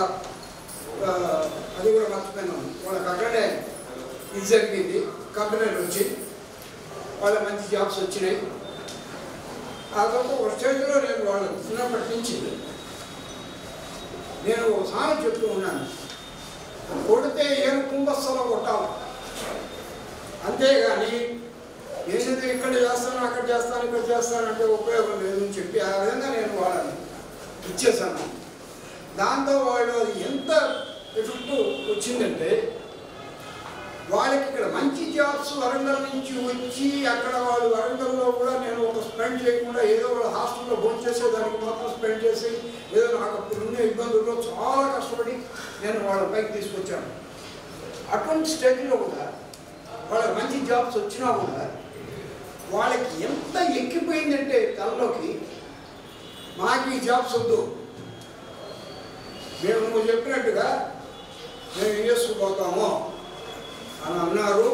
అది కూడా మర్చిపోయినాము. వాళ్ళకి అక్కడే ఇది జరిగింది, కంపెనీలు వచ్చి వాళ్ళ మంచి జాబ్స్ వచ్చినాయి. ఆ తర్వాత ఒక స్టేజ్లో నేను వాళ్ళు చిన్నప్పటి నుంచి నేను ఒక సామెత చెప్తూ ఉన్నాను, కొడితే ఏం కుంభస్థలో కొట్టాలి, అంతేగాని నేను ఇక్కడ చేస్తాను అక్కడ చేస్తాను ఇక్కడ చేస్తానంటే ఉపయోగం లేదని చెప్పి ఆ విధంగా నేను వాళ్ళని ఇచ్చేసాను. దాంతో వాళ్ళు అది ఎంత ఎఫెక్ట్ వచ్చిందంటే వాళ్ళకి ఇక్కడ మంచి జాబ్స్ వరంగల్ నుంచి వచ్చి అక్కడ వాళ్ళు వరంగల్లో కూడా నేను ఒక స్పెండ్ చేయకుండా ఏదో వాళ్ళ హాస్టల్లో భోజనం చేసేదానికి మాత్రం స్పెండ్ చేసి ఏదో నాకు అప్పుడున్న ఇబ్బందుల్లో చాలా కష్టపడి నేను వాళ్ళ పైకి తీసుకొచ్చాను. అటువంటి స్టేజ్లో కూడా వాళ్ళకి మంచి జాబ్స్ వచ్చినా కూడా వాళ్ళకి ఎంత ఎక్కిపోయిందంటే తనలోకి మాకు ఈ జాబ్స్ వద్దు, మేము నువ్వు చెప్పినట్టుగా మేము యూఎస్కు పోతాము అని అన్నారు.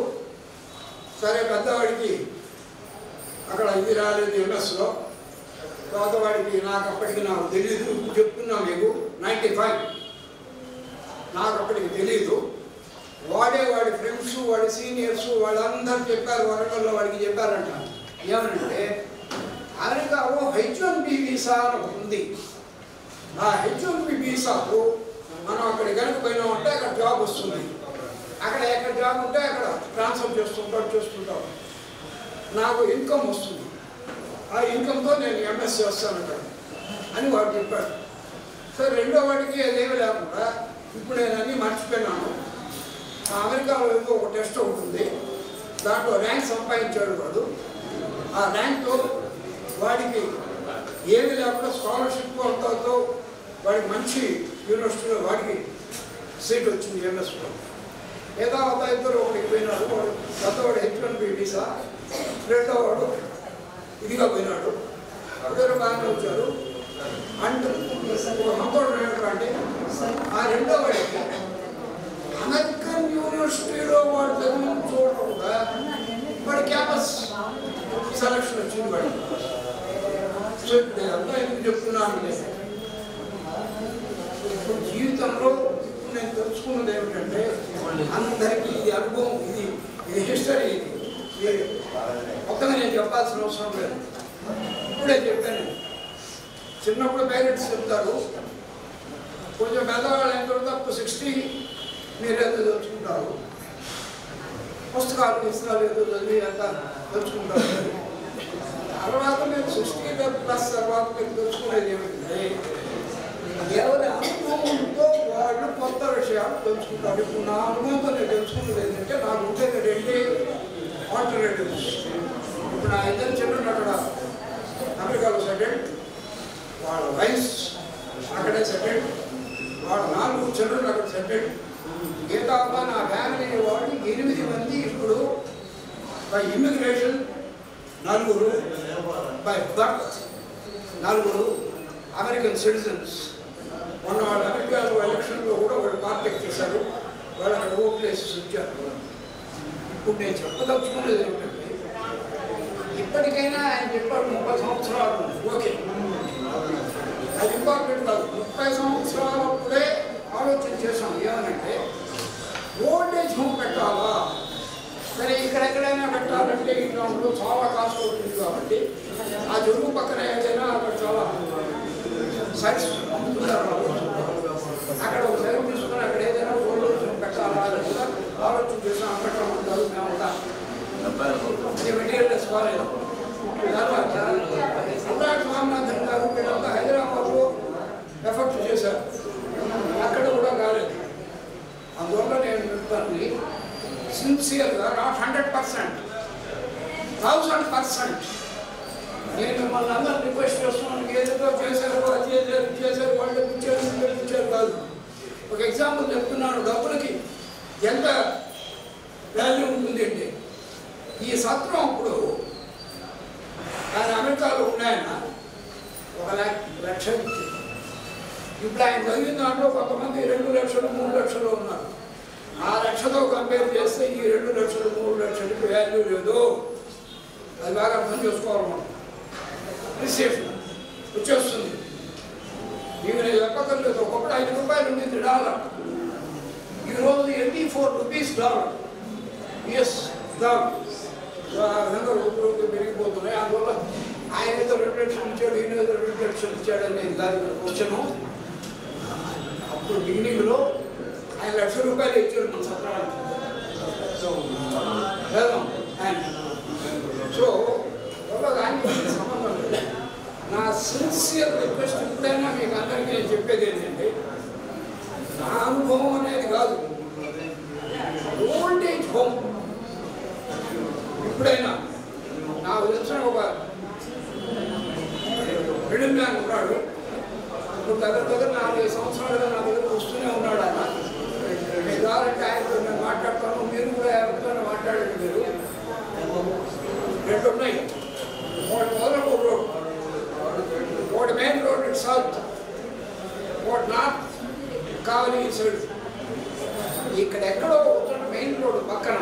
సరే పెద్దవాడికి అక్కడ ఇది రాలేదు ఎంఎస్లో, తర్వాత వాడికి నాకు అప్పటికి నాకు తెలీదు. ఇప్పుడు చెప్తున్నా మీకు 95 నాకు అప్పటికి తెలీదు. వాడే వాడి ఫ్రెండ్స్ వాడి సీనియర్స్ వాళ్ళందరూ చెప్పారు, వరంగల్లో వాడికి చెప్పారంట. ఏమనంటే అమెరికాలో H1B వీసా అని ఉంది. ఆ H1B వీసాకు మనం అక్కడికి కనుక పోయినామంటే అక్కడ జాబ్ వస్తుంది. అక్కడ ఎక్కడ జాబ్ ఉంటే అక్కడ ట్రాన్స్ఫర్ చేస్తుంటాం. నాకు ఇన్కమ్ వస్తుంది, ఆ ఇన్కమ్తో నేను ఎంఎస్ చేస్తాను అని వాడు చెప్పాడు. సరే రెండో వాడికి అదేమి లేకుండా ఇప్పుడు నేను అన్నీ మర్చిపోయినాను. అమెరికాలో ఏదో ఒక టెస్ట్ ఉంటుంది, దాంట్లో ర్యాంక్ సంపాదించాడు వాడు. ఆ ర్యాంక్తో వాడికి ఏమి లేకుండా స్కాలర్షిప్ అంతతో వాడికి మంచి యూనివర్సిటీలో వాడికి సీట్ వచ్చింది ఎంఎస్లో. ఏదో ఒక ఇద్దరు ఒకటికి పోయినాడు. వాడు పెద్దవాడు H1B వీసా, రెండో వాడు ఇదిగా పోయినాడు. ఇద్దరు బాగానే వచ్చారు. అండ్ ఒక సంతోషం ఏంటంటే ఆ రెండో వాడికి అమెరికన్ యూనివర్సిటీలో వాడు చదివిన చూడకుండా వాడి క్యాంపస్ సెలక్షన్ వచ్చింది వాడికి. సో ఇప్పుడు అంతా ఎందుకు చెప్తున్నాను, ఇప్పుడు జీవితంలో నేను తెలుసుకున్నది ఏమిటంటే అందరికీ ఇది అనుభవం, ఇది హిస్టరీ, ఇది కొత్తగా నేను చెప్పాల్సిన అవసరం లేదు. ఇప్పుడే చెప్పాను. చిన్నప్పుడు పేరెంట్స్ చెప్తారు, కొంచెం పెద్దవాళ్ళు అయిన తర్వాత 60 మీరేదో తెలుసుకుంటారు, పుస్తకాలు ఏదో చదివి అంతా తెలుసుకుంటారు. తర్వాత మీరు 60+ తర్వాత మీరు తెలుసుకునేది ఏమిటంటే ఎవరి అనుభవంతో వాళ్ళు కొత్త విషయాలు తెలుసుకుంటారు. ఇప్పుడు నా అనుభవంతో నేను తెలుసుకున్నది ఏంటంటే నాకు ఉండేది 2 ఆల్టర్నేటివ్స్. ఇప్పుడు నా ఇద్దరు చిల్డ్రన్ అక్కడ అమెరికాలో సెటిల్డ్, వాళ్ళ వైఫ్స్ అక్కడే సెటిల్డ్, వాళ్ళ 4 చిల్డ్రన్ అక్కడ సెటిల్డ్. నా ఫ్యామిలీ వాళ్ళు 8 మంది ఇప్పుడు ఇమ్మిగ్రేషన్ నలుగురు బై బర్త్ నలుగురు అమెరికన్ సిటిజన్స్. మొన్న వాళ్ళు అమెరికాలో ఎలక్షన్లో కూడా వాళ్ళు కాంటాక్ట్ చేశారు, వాళ్ళు అక్కడ ఓట్లు వేసి ఇచ్చారు. ఇప్పుడు నేను చెప్పదలుచుకునేది ఏంటంటే ఇప్పటికైనా ఆయన చెప్పాడు 30 సంవత్సరాలు ఓకే, అది ఇంపార్టెంట్ కాదు. 30 సంవత్సరాలప్పుడే ఆలోచన చేసాం ఏమనంటే ఓల్డేజ్ హోమ్ పెట్టాలా, సరే ఇక్కడెక్కడైనా పెట్టాలంటే ఇట్లా ఉండదు, చాలా కాస్ట్ అవుతుంది కాబట్టి ఆ చెరువు పక్కన ఏదైనా అక్కడ చాలా సైట్స్ అమ్ముతున్నారు, అక్కడ ఒక సైట్ తీసుకుని అక్కడ ఏదైనా ఓల్డేజ్ హోమ్ పెట్టాలా లేదా ఆలోచన చేసాం. పెట్టడం కాదు మేమంతా అది మెటీరియల్ తీసుకోలేదు. తర్వాత స్వామినాథన్ గారు వీళ్ళంతా హైదరాబాద్లో ఎఫర్ట్ చేశారు, అక్కడ కూడా కాలేదు. అందువల్ల నేను చెప్తాను సిన్సియర్గా నాట్ 100%, 1000% నేను మిమ్మల్ని అందరూ రిక్వెస్ట్ చేస్తున్నాను. ఏదో చేశారు, అది చేశారు, వాళ్ళు ఇచ్చారు కాదు. ఒక ఎగ్జాంపుల్ చెప్తున్నాను, డబ్బులకి ఎంత వాల్యూ ఉంటుంది అంటే ఈ సత్రం అప్పుడు ఆయన అమెరికాలో ఉన్నాయన 1,00,000 ఇచ్చింది. ఇప్పుడు ఆయన చదివిన దాంట్లో కొంతమంది 2 లక్షలు 3 లక్షలు ఉన్నారు. ఆ లక్షతో కంపేర్ చేస్తే ఈ 2 లక్షలు 3 లక్షలకి వాల్యూ లేదు. అది బాగా అర్థం చేసుకోవాలి. మనం రిసీప్షన్ వచ్చేస్తుంది, ఇవి నేను చెప్పక్కర్లేదు. ఒకప్పుడు $5 ఉండేది $1, ఈరోజు $84 US $. ఆ విధంగా రోజు పెరిగిపోతున్నాయి. అందువల్ల ఆయన ఏదో 2 లక్షలు ఇచ్చాడు, ఈయన ఏదో 2 లక్షలు ఇచ్చాడు అనేది దాని క్వశ్చను. అప్పుడు బిగినింగ్లో ఆయన ₹1,00,000 ఇచ్చాడు మన సత్రానికి ఆయన. సో దానికి సంబంధం లేదు. నా సిన్సియర్ రిక్వెస్ట్ ఎప్పుడైనా మీకు అందరికీ నేను చెప్పేది ఏంటంటే నా అనుభవం అనేది కాదు, ఓల్డేజ్ హోమ్ ఎప్పుడైనా నాకు తెలిసిన ఒక మిడిల్ మ్యాన్ ఉన్నాడు. ఇప్పుడు దగ్గర 4 సంవత్సరాలుగా నా దగ్గర వస్తూనే ఉన్నాడు. ఆయన మీరు కావాలంటే ఆయనతో నేను మాట్లాడతాను, మీరు కూడా ఎవరితో మాట్లాడండి. మీరు 2 ఉన్నాయి, ఒకటి మొదలపూర్ రోడ్, ఒకటి మెయిన్ రోడ్ ఇటు సౌత్, ఒకటి నార్త్ కావలి సైడ్. ఇక్కడ ఎక్కడో మెయిన్ రోడ్ పక్కన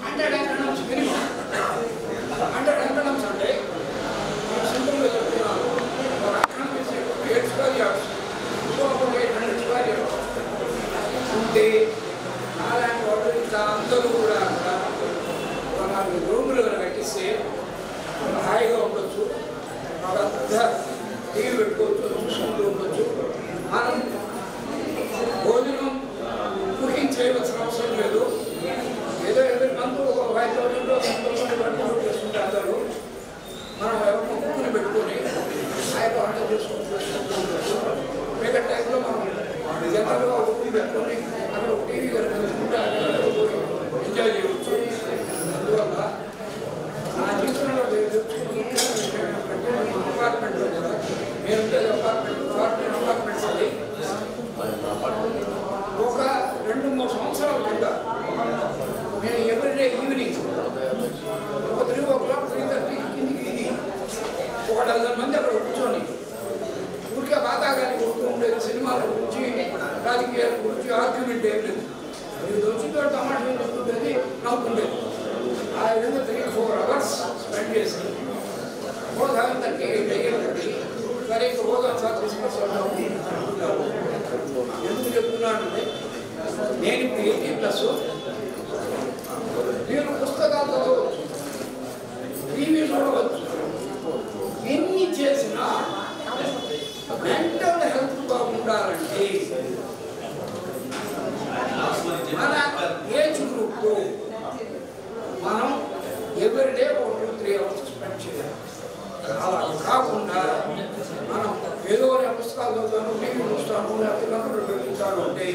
100 ఎకరమ్స్ మినిమం. 100 ఎకరమ్స్ అంటే సింపుల్గా చెప్తున్నాను, ఒక ఎకరం వేసే 8 స్క్వేర్ యార్డ్స్, ఇంకొక 800 స్క్వేర్ యార్డ్స్ ఉంటే అలాంటి వాళ్ళు ఇంకా అందరూ కూడా ఒక 4 రూములు కట్టిస్తే హాయిగా ఉండొచ్చు, ఒక పెద్ద టీవీ పెట్టుకోవచ్చు, చూసుకుంటూ ఉండొచ్చు. మనం భోజనం కుకింగ్ చేయవలసిన అవసరం లేదు. ఏదో ఎవరి మంత్ ఒక 5,000 10,000 చేసుకుంటే అందరూ మనం ఎవరినో కుక్కుని పెట్టుకొని హాయిగా వంట చేసుకుంటూ మిగతా టైంలో మనం జనరల్గా కుక్కి పెట్టుకొని అక్కడ ఒక టీవీ కనుకుంటే ఎంజాయ్ చేయవచ్చు. అందువల్ల నా జీవితంలో అపార్ట్మెంట్లో కూడా నేను అపార్ట్మెంట్స్ అది ఒక 2-3 సంవత్సరాల కింద నేను ఎవ్రీడే ఈవినింగ్ ఒక 3 o'clock 3:30 కిందికి ఇది ఒక 12 మంది అక్కడ కూర్చొని ఊరికే బాధాగాని కొడుతూ ఉండేది. సినిమాల గురించి, రాజకీయాల గురించి ఆర్గ్యుమెంట్ ఏం లేదు. ఇది వచ్చితో టమాటా చెప్తుండేది, నవ్వుతుండేది. ఆ విధంగా 3-4 hours స్పెండ్ చేసి భోజనం 38 అయ్యేది. సరే ఇక భోజనం సార్ తీసుకొస్తాను. ఎందుకు చెప్తున్నానంటే నేను ఇప్పుడు 80+, మీరు పుస్తకాలు చదవచ్చు, టీవీ చూడవచ్చు, ఎన్ని చేసినా మెంటల్ హెల్త్ బాగుండాలంటే మన ఏజ్ గ్రూప్ మనం ఎవ్రీడే 2-3 hours స్పెండ్ చేయాలి. అలా కాకుండా మనం ఏదో పుస్తకాలు చదువుతాను, టీవీ చూస్తాను, లేకపోతే చూస్తాను అంటే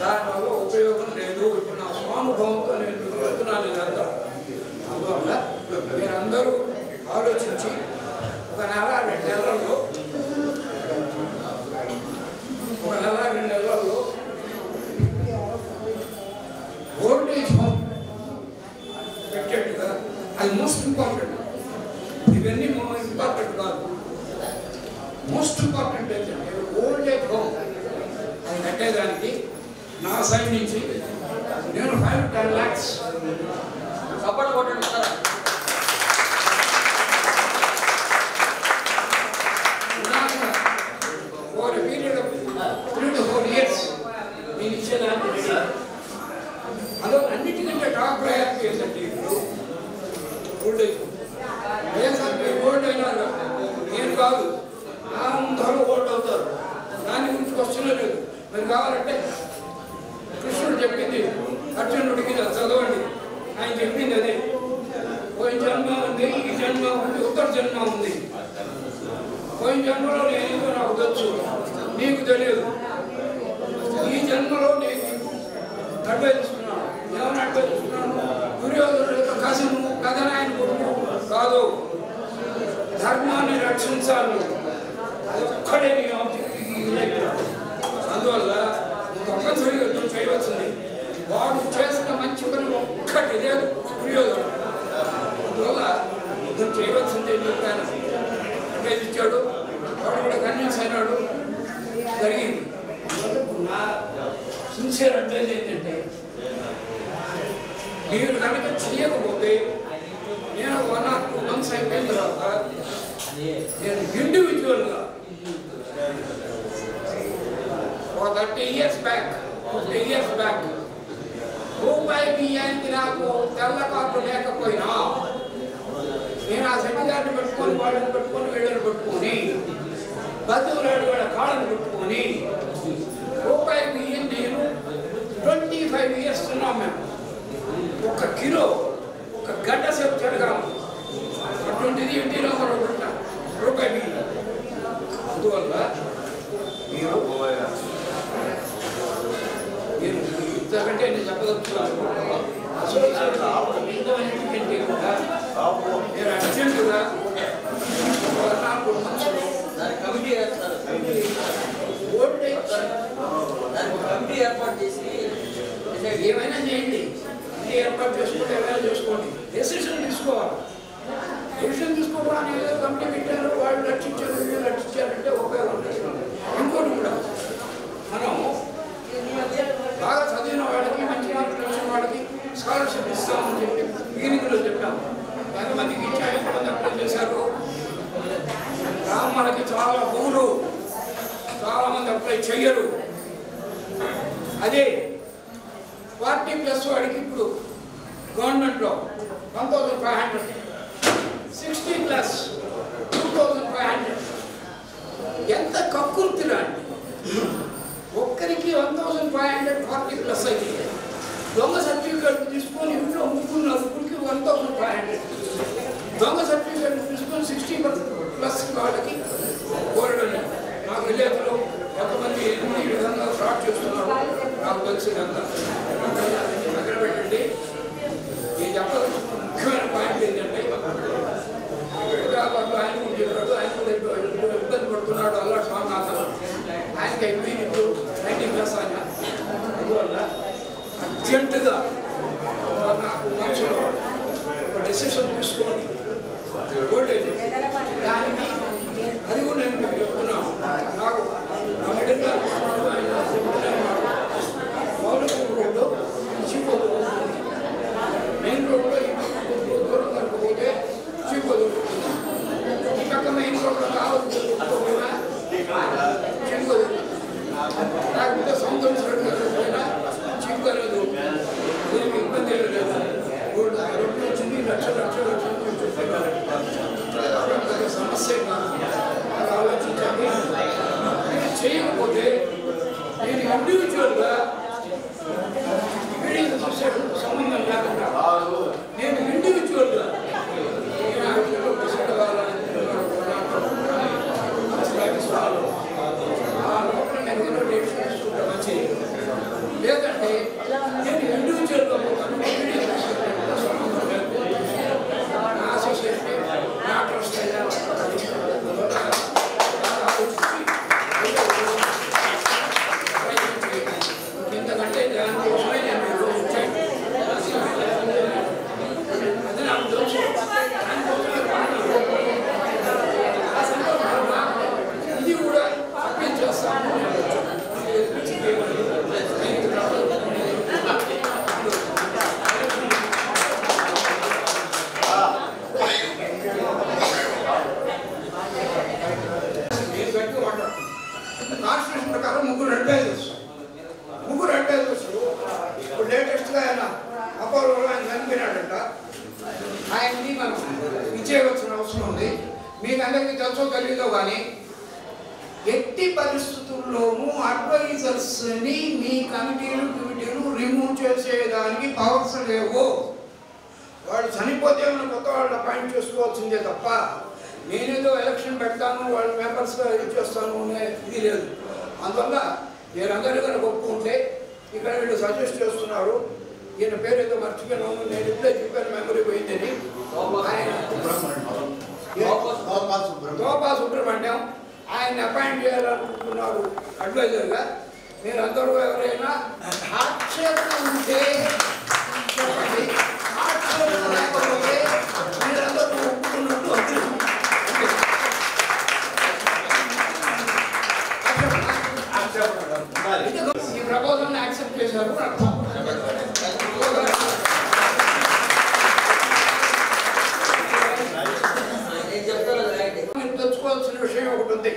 దానివల్ల ఉపయోగం లేదు. ఇప్పుడు నా స్వానుభవంతో నేను చెప్తున్నాను ఇదంతా. అందువల్ల మీరందరూ ఆలోచించి ఒక 1-2 నెలల్లో ఓల్డేజ్ హోమ్ పెట్టేట్టుగా అది మోస్ట్ ఇంపార్టెంట్. ఇవన్నీ ఇంపార్టెంట్ కాదు. మోస్ట్ ఇంపార్టెంట్ ఏంటంటే ఓల్డ్ ఏజ్ హోమ్ అది కట్టేదానికి నా సైడ్ నుంచి నేను 5-10 lakhs సపోర్ట్ కొట్టండి sir. Over a period of 3 to 4 years నేను ఇచ్చేదాన్ని రెడీ. అదో అన్నిటికంటే టాప్ ప్రయారిటీ ఏంటంటే ఇప్పుడు ఓల్డ్ ఏజ్ ఓల్డ్ అయినా నేను కాదు అందరూ ఓల్డ్ అవుతారు. దాని గురించి క్వశ్చన్ లేదు. మరి కావాలంటే కృష్ణుడు చెప్పింది అర్జునుడికి చదవండి. ఆయన చెప్పింది అదే. పోయిన జన్మ ఉంది, ఈ జన్మ ఉంది, ఉత్తర జన్మ ఉంది. పోయిన జన్మలో నేను నాకు తెలుసు, నీకు తెలియదు. ఈ జన్మలో నేను నడిపేస్తున్నాను. ఎవరు నడిపేస్తున్నాను? దుర్యోధనుడు యొక్క కసను కథనాయన కొడుకు కాదు. ధర్మాన్ని రక్షించాలి. ఒక్కడే నీ ఆబ్జెక్ట్. అందువల్ల తప్పనిసరిగా యుద్ధం చేయవలసింది. వాడు చేసిన మంచి పని ఒక్కటి లేదు దుర్యోధనుడు. అందువల్ల యుద్ధం చేయవలసిందే చెప్పాను. అడ్వైజ్ ఇచ్చాడు. వాడు కూడా కన్విన్స్ అయినాడు. జరిగింది. నా సిన్సియర్ అడ్వైజ్ ఏంటంటే మీరు కనుక చేయకపోతే నేను 1 or 2 months అయిపోయిన తర్వాత నేను ఇండివిజువల్గా 30 years back రూపాయి బియ్యానికి నాకు తెల్ల కార్డు లేకపోయినా నేను ఆ సెమిగారిని పెట్టుకొని వాళ్ళని పెట్టుకొని వీళ్ళని పెట్టుకొని బతుకులాడు వాళ్ళ కాళ్ళని పెట్టుకొని రూపాయి బియ్యం నేను 25 years ఉన్నాం మేము. 1 కిలో 1 గంట సేపు తిరగాము. అటువంటిది ఇంటిలో మనం పెట్టాం రూపాయి బియ్యం. అందువల్ల మీరు ఇంతకంటే నేను చెప్పదలుచుకున్నాను. మీరు అర్జెంటుగా కమిటీ ఏర్పాటు చేసి ఏమైనా చేయండి. కమిటీ ఏర్పాటు చేసుకుంటే ఏమైనా చేసుకోండి. డెసిషన్ తీసుకోవాలి. డెసిషన్ తీసుకోవడానికి ఏదో కమిటీ పెట్టారు, వాళ్ళు రక్షించారు, వీళ్ళు రక్షించారంటే ఉపయోగం లేదు. ఇంకోటి కూడా మనం బాగా చదివిన వాళ్ళకి మంచి మార్కులు వచ్చిన వాళ్ళకి స్కాలర్షిప్ ఇస్తామని చెప్పి మీనింగ్లో చెప్పాము. ఎంతమందికి ఇచ్చారు, ఎంతమంది అప్లై చేశారు. బ్రాహ్మణులకి చాలా భూములు, చాలామంది అప్లై చెయ్యరు. అదే 40+ వాడికి ఇప్పుడు గవర్నమెంట్లో 1,500, 60+ 2,500. ఎంత కక్కుర్తిరా అండి. ఒక్కరికి 1,500 40+ అయితే దొంగ సర్టిఫికేట్ తీసుకొని ఇంట్లో ముగ్గురు నలుగురికి 1,500. దొంగ సర్టిఫికేట్ తీసుకొని 60+ వాళ్ళకి కోరడం. నాకు విలేజ్లో కొంతమంది ఈ విధంగా ఫ్రాడ్ చేస్తున్నారు. నాకు తెలిసిందంతా అక్కడ పెట్టండి. ఈ చెప్పాల్సిన ముఖ్యమైన పాయింట్ ఏంటంటే హైదరాబాద్లో ఆయన కూడా చెప్పాడు. ఆయన కూడా ఇబ్బంది పడుతున్నాడు. అల్లా స్వామినాథన్ ఆయనకి అయిపోయి ఇప్పుడు 90+ ఆయన. అందువల్ల అర్జెంటుగా నాకు మనుషులు ఒక డెసిషన్ తీసుకోండి. ఓల్డేజ్ దానికి అది కూడా నేను మీకు చెప్తున్నాను. నాకు నా మిడిల్ క్లాస్ మౌలిక రోడ్డు చీపోదు, మెయిన్ రోడ్లో దూరం వరకు పోతే చీపోదు. ఈ పక్క మెయిన్ రోడ్లో కావచ్చు చీపోదు. లేకపోతే సొంతం పోయినా చీపుకోలేదు. దీనికి ఇబ్బంది లేదు. రోడ్డు వచ్చింది లక్షలు ఉన్నారట, ఆయన్ని మనం ఇచ్చేయవలసిన అవసరం ఉంది. మీకు అందరికీ తెలుసో తెలియదో కానీ ఎట్టి పరిస్థితుల్లోనూ అడ్వైజర్స్ని మీ కమిటీలు రిమూవ్ చేసేదానికి పవర్స్ లేవు. వాళ్ళు చనిపోతే మనం కొత్త వాళ్ళు అపాయింట్ చేసుకోవాల్సిందే తప్ప నేనేదో ఎలక్షన్ పెడతాను వాళ్ళ మెంబర్స్గా ఇది చేస్తాను అనే ఇది లేదు. అందువల్ల నేను అందరూ కనుక ఒప్పుకుంటే ఇక్కడ వీళ్ళు సజెస్ట్ చేస్తున్నారు, ఈయన పేరు ఏదో మర్చిపోయినాను, నేను ఇప్పుడే చెప్పాను మెమరీ పోయిందని, ఆయన గోపా సుబ్రహ్మణ్యం ఆయన్ని అపాయింట్ చేయాలనుకుంటున్నారు అడ్వైజర్గా. మీరు అందరూ ఎవరైనా ఆక్షేపణ ఉంటే చెప్పండి, ఆక్షేపణ లేకపోతే మీరందరూ ఒప్పుకున్నట్టు ఈ ప్రపోజల్ని యాక్సెప్ట్ చేశారు. మీరు తెచ్చుకోవాల్సిన విషయం ఒకటి ఉంది.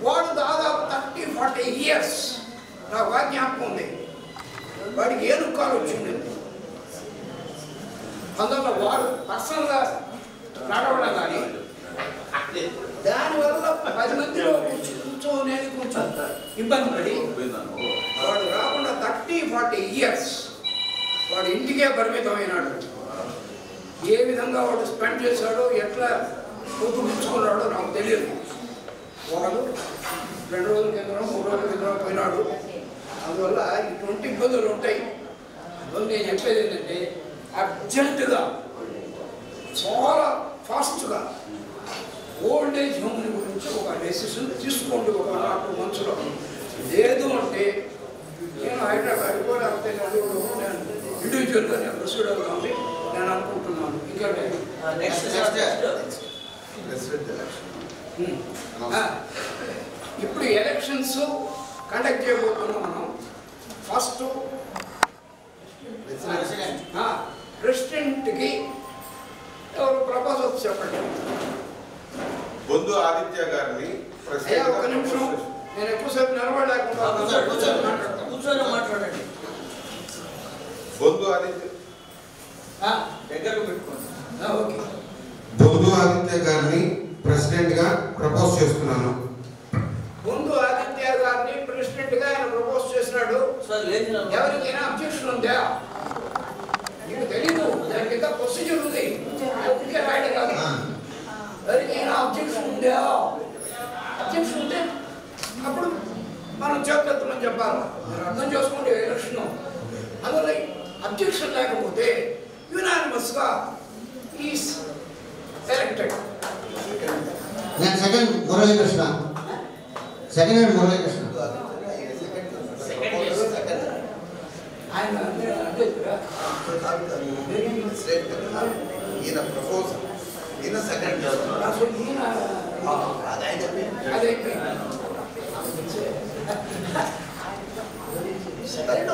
వాడు దాదాపు 30-40 ఇయర్స్ నాకు జ్ఞాపకం ఉంది, వాడికి ఏ దుఃఖాలు వచ్చింది. అందువల్ల వాడు పర్సనల్గా నడవడం కానీ దానివల్ల 10 మందిలో కూర్చోనేది కొంచెం ఇబ్బంది పడి వాడు రాకుండా 30-40 ఇయర్స్ వాడు ఇంటికే పరిమితమైనాడు. ఏ విధంగా వాడు స్పెండ్ చేశాడో, ఎట్లా కుటుంబించుకున్నాడో నాకు తెలియదు. వాడు 2 రోజుల కింద 3 రోజుల కింద పోయినాడు. అందువల్ల ఇటువంటి ఇబ్బందులు ఉంటాయి. అందువల్ల నేను చెప్పేది ఏంటంటే అర్జెంటుగా చాలా ఫాస్ట్గా ఓల్డ్ ఏజ్ హోమ్ గురించి ఒక డెసిషన్ తీసుకోండి ఒక 4 మంత్స్లో. లేదు అంటే నేను హైదరాబాద్ కూడా నేను ఇండివిజువల్గా నేను ప్రొసీడ్ అవుతామని నేను అనుకుంటున్నాను. ఇంకా ఇప్పుడు ఎలక్షన్స్ కండక్ట్ చేయబోతున్నాం మనం. ఫస్ట్ ప్రెసిడెంట్కి ఎవరు ప్రపోజల్స్ చెప్పండి. బొందు ఆదిత్య గారిని ఒక నిమిషం, నేను ఎక్కువసేపు నిలబడలేకుండా కూర్చొని మాట్లాడండి. బొందు ఆదిత్య దగ్గరకు పెట్టుకోండి. ఓకే, బొందు ఆదిత్య గారిని ప్రెసిడెంట్ గా ప్రపోజ్ చేస్తున్నాను. ముందు ఆదిత్య గారిని ప్రెసిడెంట్ గా ఆయన ప్రపోజ్ చేసినాడు. ఎవరికైనా అబ్జెక్షన్ ఉందా? నీకు తెలీదు, దానికి ఎంత ప్రొసీజర్ ఉంది, ఓకే రాయడం కాదు. ఎవరికైనా అబ్జెక్షన్ ఉందా? అబ్జెక్షన్ ఉంటే అప్పుడు మనం చేతులెత్తమని చెప్పాలి. మీరు అర్థం చేసుకోండి ఎలక్షన్. అందువల్ల అబ్జెక్షన్ లేకపోతే యునానిమస్గా ఈస్ ఎలక్టెడ్. నేను second Muralikrishna, second hand Muralikrishna. ఆయన ఈయన ప్రపోజల్, ఈయన సెకండ్.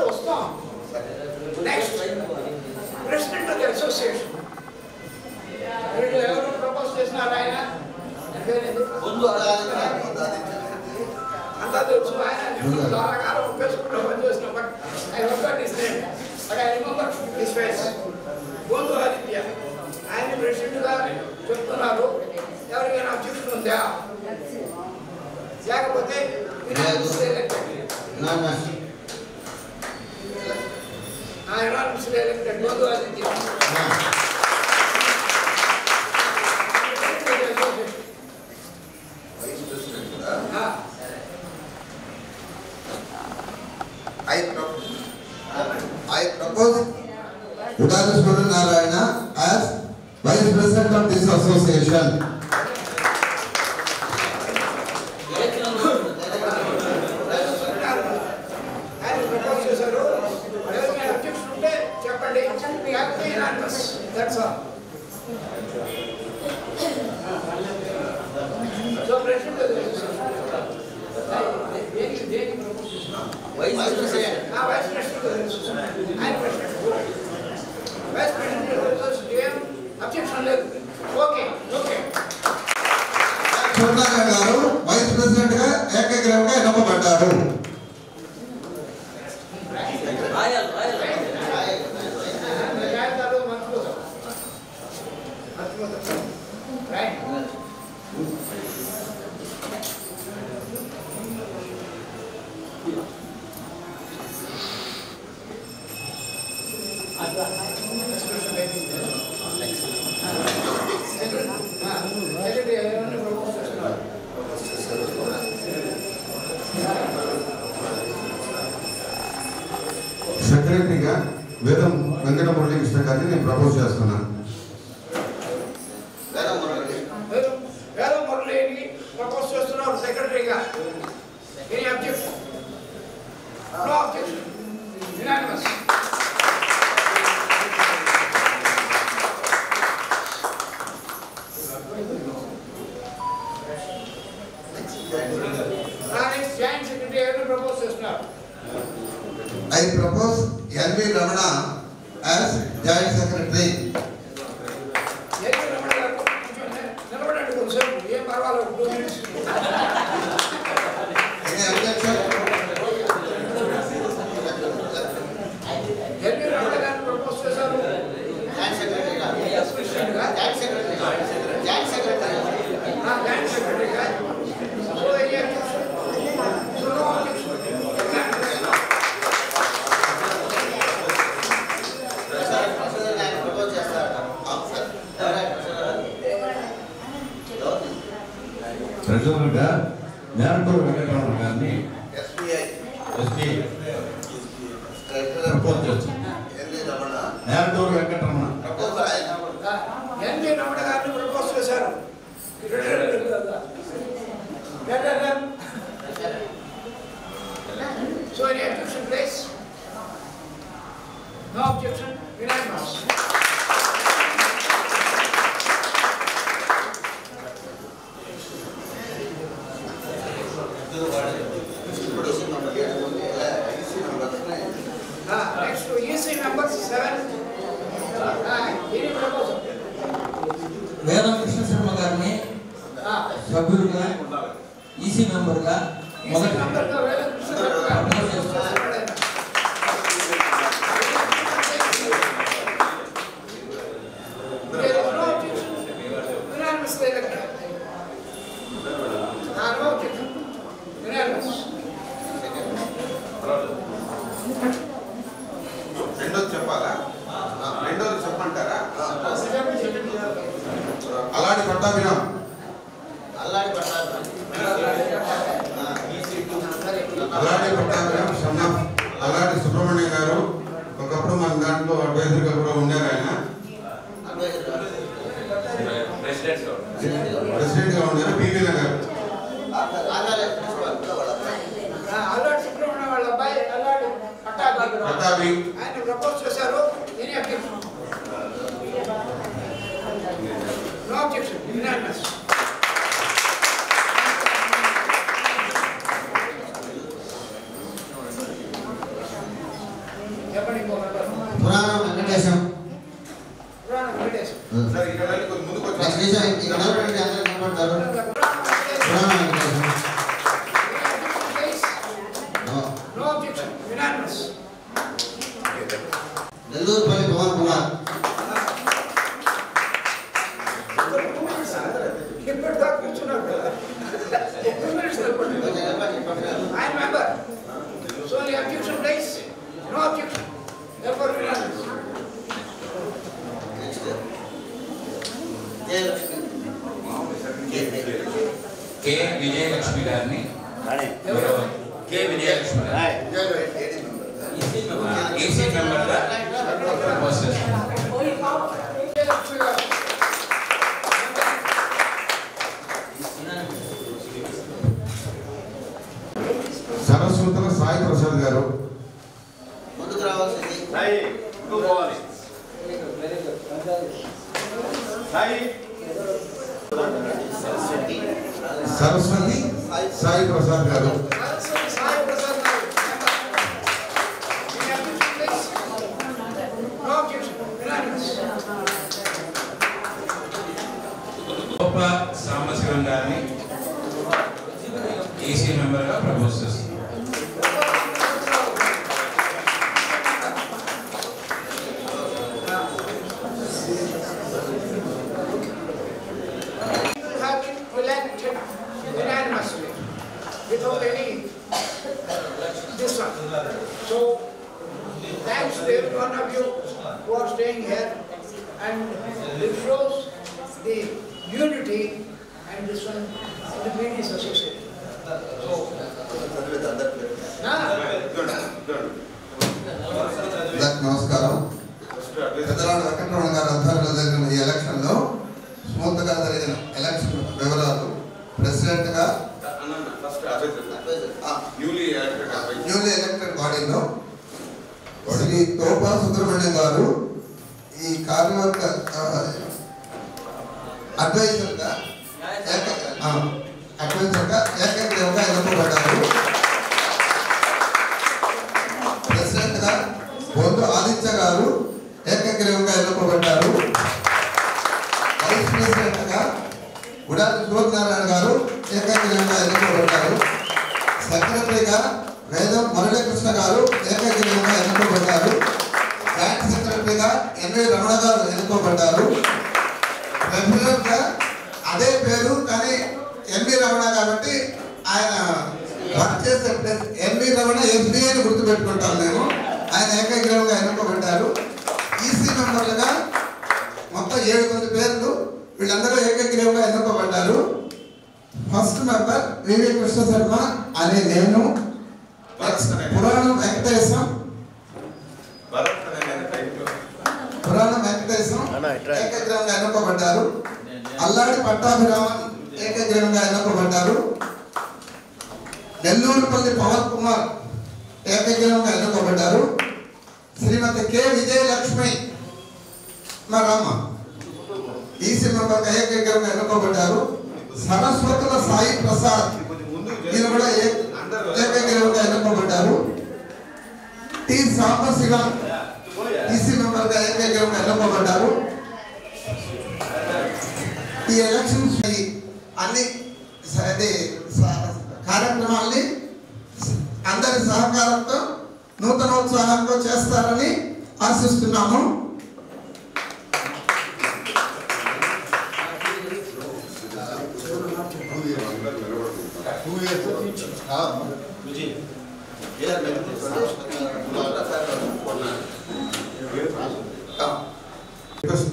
వస్తాం. Next president of the association ఎవరు ప్రపోజ్ చేసినారు? ఆయన అంతా తెలుసు. ఆయన చాలా కాలం ఉపయోగించుకుంటూ పనిచేస్తున్నాం. But I forgot his name, but I remember his face. Bondu Aditya ఆయన ప్రెసిడెంట్గా చెప్తున్నారు. ఎవరికైనా అబ్జెక్షన్ ఉందా? లేకపోతే elected Bondu Aditya. I propose Udari Surya Narayana as Vice President of this association. ఆయన ప్రపోజ్ చేశారు. ఎవరికైనా అబ్జెక్షన్ ఉంటే చెప్పండి. That's all. So president vice president objection లేదు. Okay okay. Suryanarayana garu vice president గా ఏకగ్రీవంగా ఎన్నుకోబడ్డారు. ప్రపోజ్ చేస్తున్నాను. వేద మురళిని ప్రపోజ్ చేస్తున్నారు సెక్రటరీగా. Any objection? No objection. Unanimous. Joint secretary ఎవరు ప్రపోజ్ చేస్తున్నారు? I propose N.V. Ramana as Joint Secretary. నిలబడండి కొంచెం, ఏం పర్వాలేదు, 2 minutes. Any objection? ఎన్ని రమణ గారిని ప్రపోజ్ చేశారు? జాయింట్ సెక్రటరీగా. జాయింట్ సెక్రటరీగా. So any objection? So no objection. Propose చేస్తారట. ట్రెజరర్గా నేరటూరు వెంకటరమణ గారిని ఎస్బీఐ ప్రపోజ్ చేస్తున్నాం. ఎన్వి రమణ నేరటూరు వెంకటరమణ ఎన్వి రమణ గారిని ప్రపోజ్ చేశారు. So any objection please? No objection. Unanimous. Next to EC number 7. Any proposal? వేదం కృష్ణ శర్మ గారిని సభ్యులుగా ఈసీ మెంబర్గా EC number గా వేదం కృష్ణ శర్మ గారిని There is no objection. Unanimously elected. No objection. Unanimous. రెండోది చెప్పాలా? రెండోది చెప్పంటారా? అలాంటి పట్టాభిరామ్. అల్లాడి పట్టాభిరామ్. అలాంటి పట్టాభిరామ్ సన్న అలాంటి సుబ్రహ్మణ్యం గారు ఒకప్పుడు మన దాంట్లో అడ్వైజర్గా కూడా ఉన్నారు. ఆయన ప్రెసిడెంట్గా ఉన్నారు. పివి గారు అల్లాడి సుబ్రహ్మణ్యం వాళ్ళ అబ్బాయి అల్లాడి పట్టాభి ఆయన ప్రపోజ్ చేశారు. Any objection? No objection. Unanimous. చెప్పండి. పురాణం వెంకటేశం. పురాణం వెంకటేశం. సార్ ఇక్కడ కొంచెం ముందుకు వచ్చి నెక్స్ట్ ఇక్కడ అందరూ కనబడతారు. పురాణం Venkatesham. No objection. Unanimous. Nellurupalli Pawan Kumar. ఇప్పటిదాకా కూర్చున్నాడు కదా. ఆయన member. So any objection please? No objection. Therefore unanimous. Next K Vijayalakshmi గారిని కె విజయలక్ష్మి ఈసీ మెంబర్గా ప్రపోజ్ చేస్తున్నాం. సరస్వతుల సాయి ప్రసాద్ గారు. ముందుకు రావాల్సింది. సరస్వతి సాయి ప్రసాద్ గారు. సాయి ప్రసాద్ గారు. Any objection please? No objection. Unanimous. గొప్ప సాంబశివం గారిని ఈసీ మెంబర్గా ప్రపోజ్ చేస్తున్నాం. Have been elected unanimously without any this one. So thanks to every one of you who are staying here, and it shows the unity and this one in the BDS association. So నమస్కారం. పెద్దల పెదరాడు వెంకటరమణ గారి ఆధ్వర్యంలో జరిగిన ఈ ఎలక్షన్లో స్మూత్గా జరిగిన election వివరాలు. ప్రెసిడెంట్గా న్యూలీ ఎలక్టెడ్ బాడీలో శ్రీ తోపా సుబ్రహ్మణ్యం గారు ఈ కార్యవర్గ అడ్వైజర్గా ఏకగ్రీవంగా ఎన్నుకోబడ్డారు. ప్రెసిడెంట్గా బొందు ఆదిత్య గారు ఏకగ్రీవంగా ఎన్నుకోబడ్డారు. వైస్ ప్రెసిడెంట్గా గుడాలి సూర్యనారాయణ గారు ఏకగ్రీవంగా ఎన్నుకోబడ్డారు. సెక్రటరీగా వేదం మురళీకృష్ణ గారు ఏకగ్రీవంగా ఎన్నుకోబడ్డారు. జాయింట్ సెక్రటరీగా ఎన్వి రమణ గారు ఎన్నుకోబడ్డారు. ప్రెసిడెంట్గా అదే పేరు కానీ ఎన్వి రమణ కాబట్టి ఆయన వర్క్ చేసే ఎన్వి రమణ ఎస్బీ అని గుర్తుపెట్టుకుంటాం మేము. ఆయన ఏకగ్రీవంగా ఎన్నుకోబడ్డారు. ఈసీ మెంబర్లుగా మొత్తం 7 మంది పేర్లు, వీళ్ళందరూ ఏకగ్రీవంగా ఎన్నుకోబడ్డారు. ఫస్ట్ మెంబర్ వివి కృష్ణ శర్మ అనే నేను, పురాణం వెంకటేశం ఏకగ్రీవంగా ఎన్నుకోబడ్డారు. అల్లాడి పట్టాభిరామన్ ఏకగ్రీవంగా ఎన్నుకోబడ్డారు. నెల్లూరుపల్లి పవన్ కుమార్ ఏకగ్రీవంగా ఎన్నుకోబడ్డారు. శ్రీమతి కె విజయలక్ష్మి రామ ఈసీ మెంబర్గా ఏకగ్రీవంగా ఎన్నుకోబడ్డారు. సరస్వతుల సాయి ప్రసాద్ ఈయన కూడా ఏకగ్రీవంగా ఎన్నుకోబడ్డారు. టి సాంబశివం ఈసీ మెంబర్గా ఏకగ్రీవంగా ఎన్నుకోబడ్డారు. ఈ ఎలక్షన్స్ అన్ని కార్యక్రమాల్ని అందరి సహకారంతో నూతనోత్సాహంతో చేస్తారని ఆశిస్తున్నాము.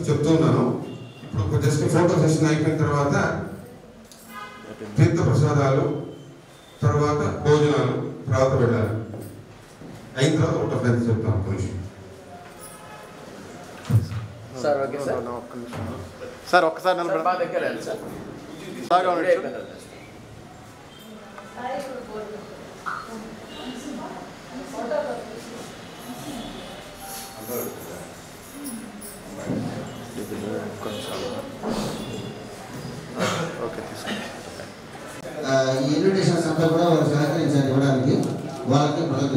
చెప్తున్నాను. ఇప్పుడు జస్ట్ ఫోటో సెషన్ అయిపోయిన తర్వాత తీర్థ ప్రసాదాలు, తర్వాత భోజనాలు, తర్వాత వెళ్ళాలి. అయిన తర్వాత ఒక ఫ్రెండ్స్ చెప్తాను కొంచెం. Sir okay sir. సార్ ఒక్కసారి నిలబడి బాగా దగ్గర సార్. బాగా ఉండండి. ఈ ఇన్విటేషన్స్ అంతా కూడా వాళ్ళు సహకరించారు ఇవ్వడానికి, వాళ్ళకి ప్రగతి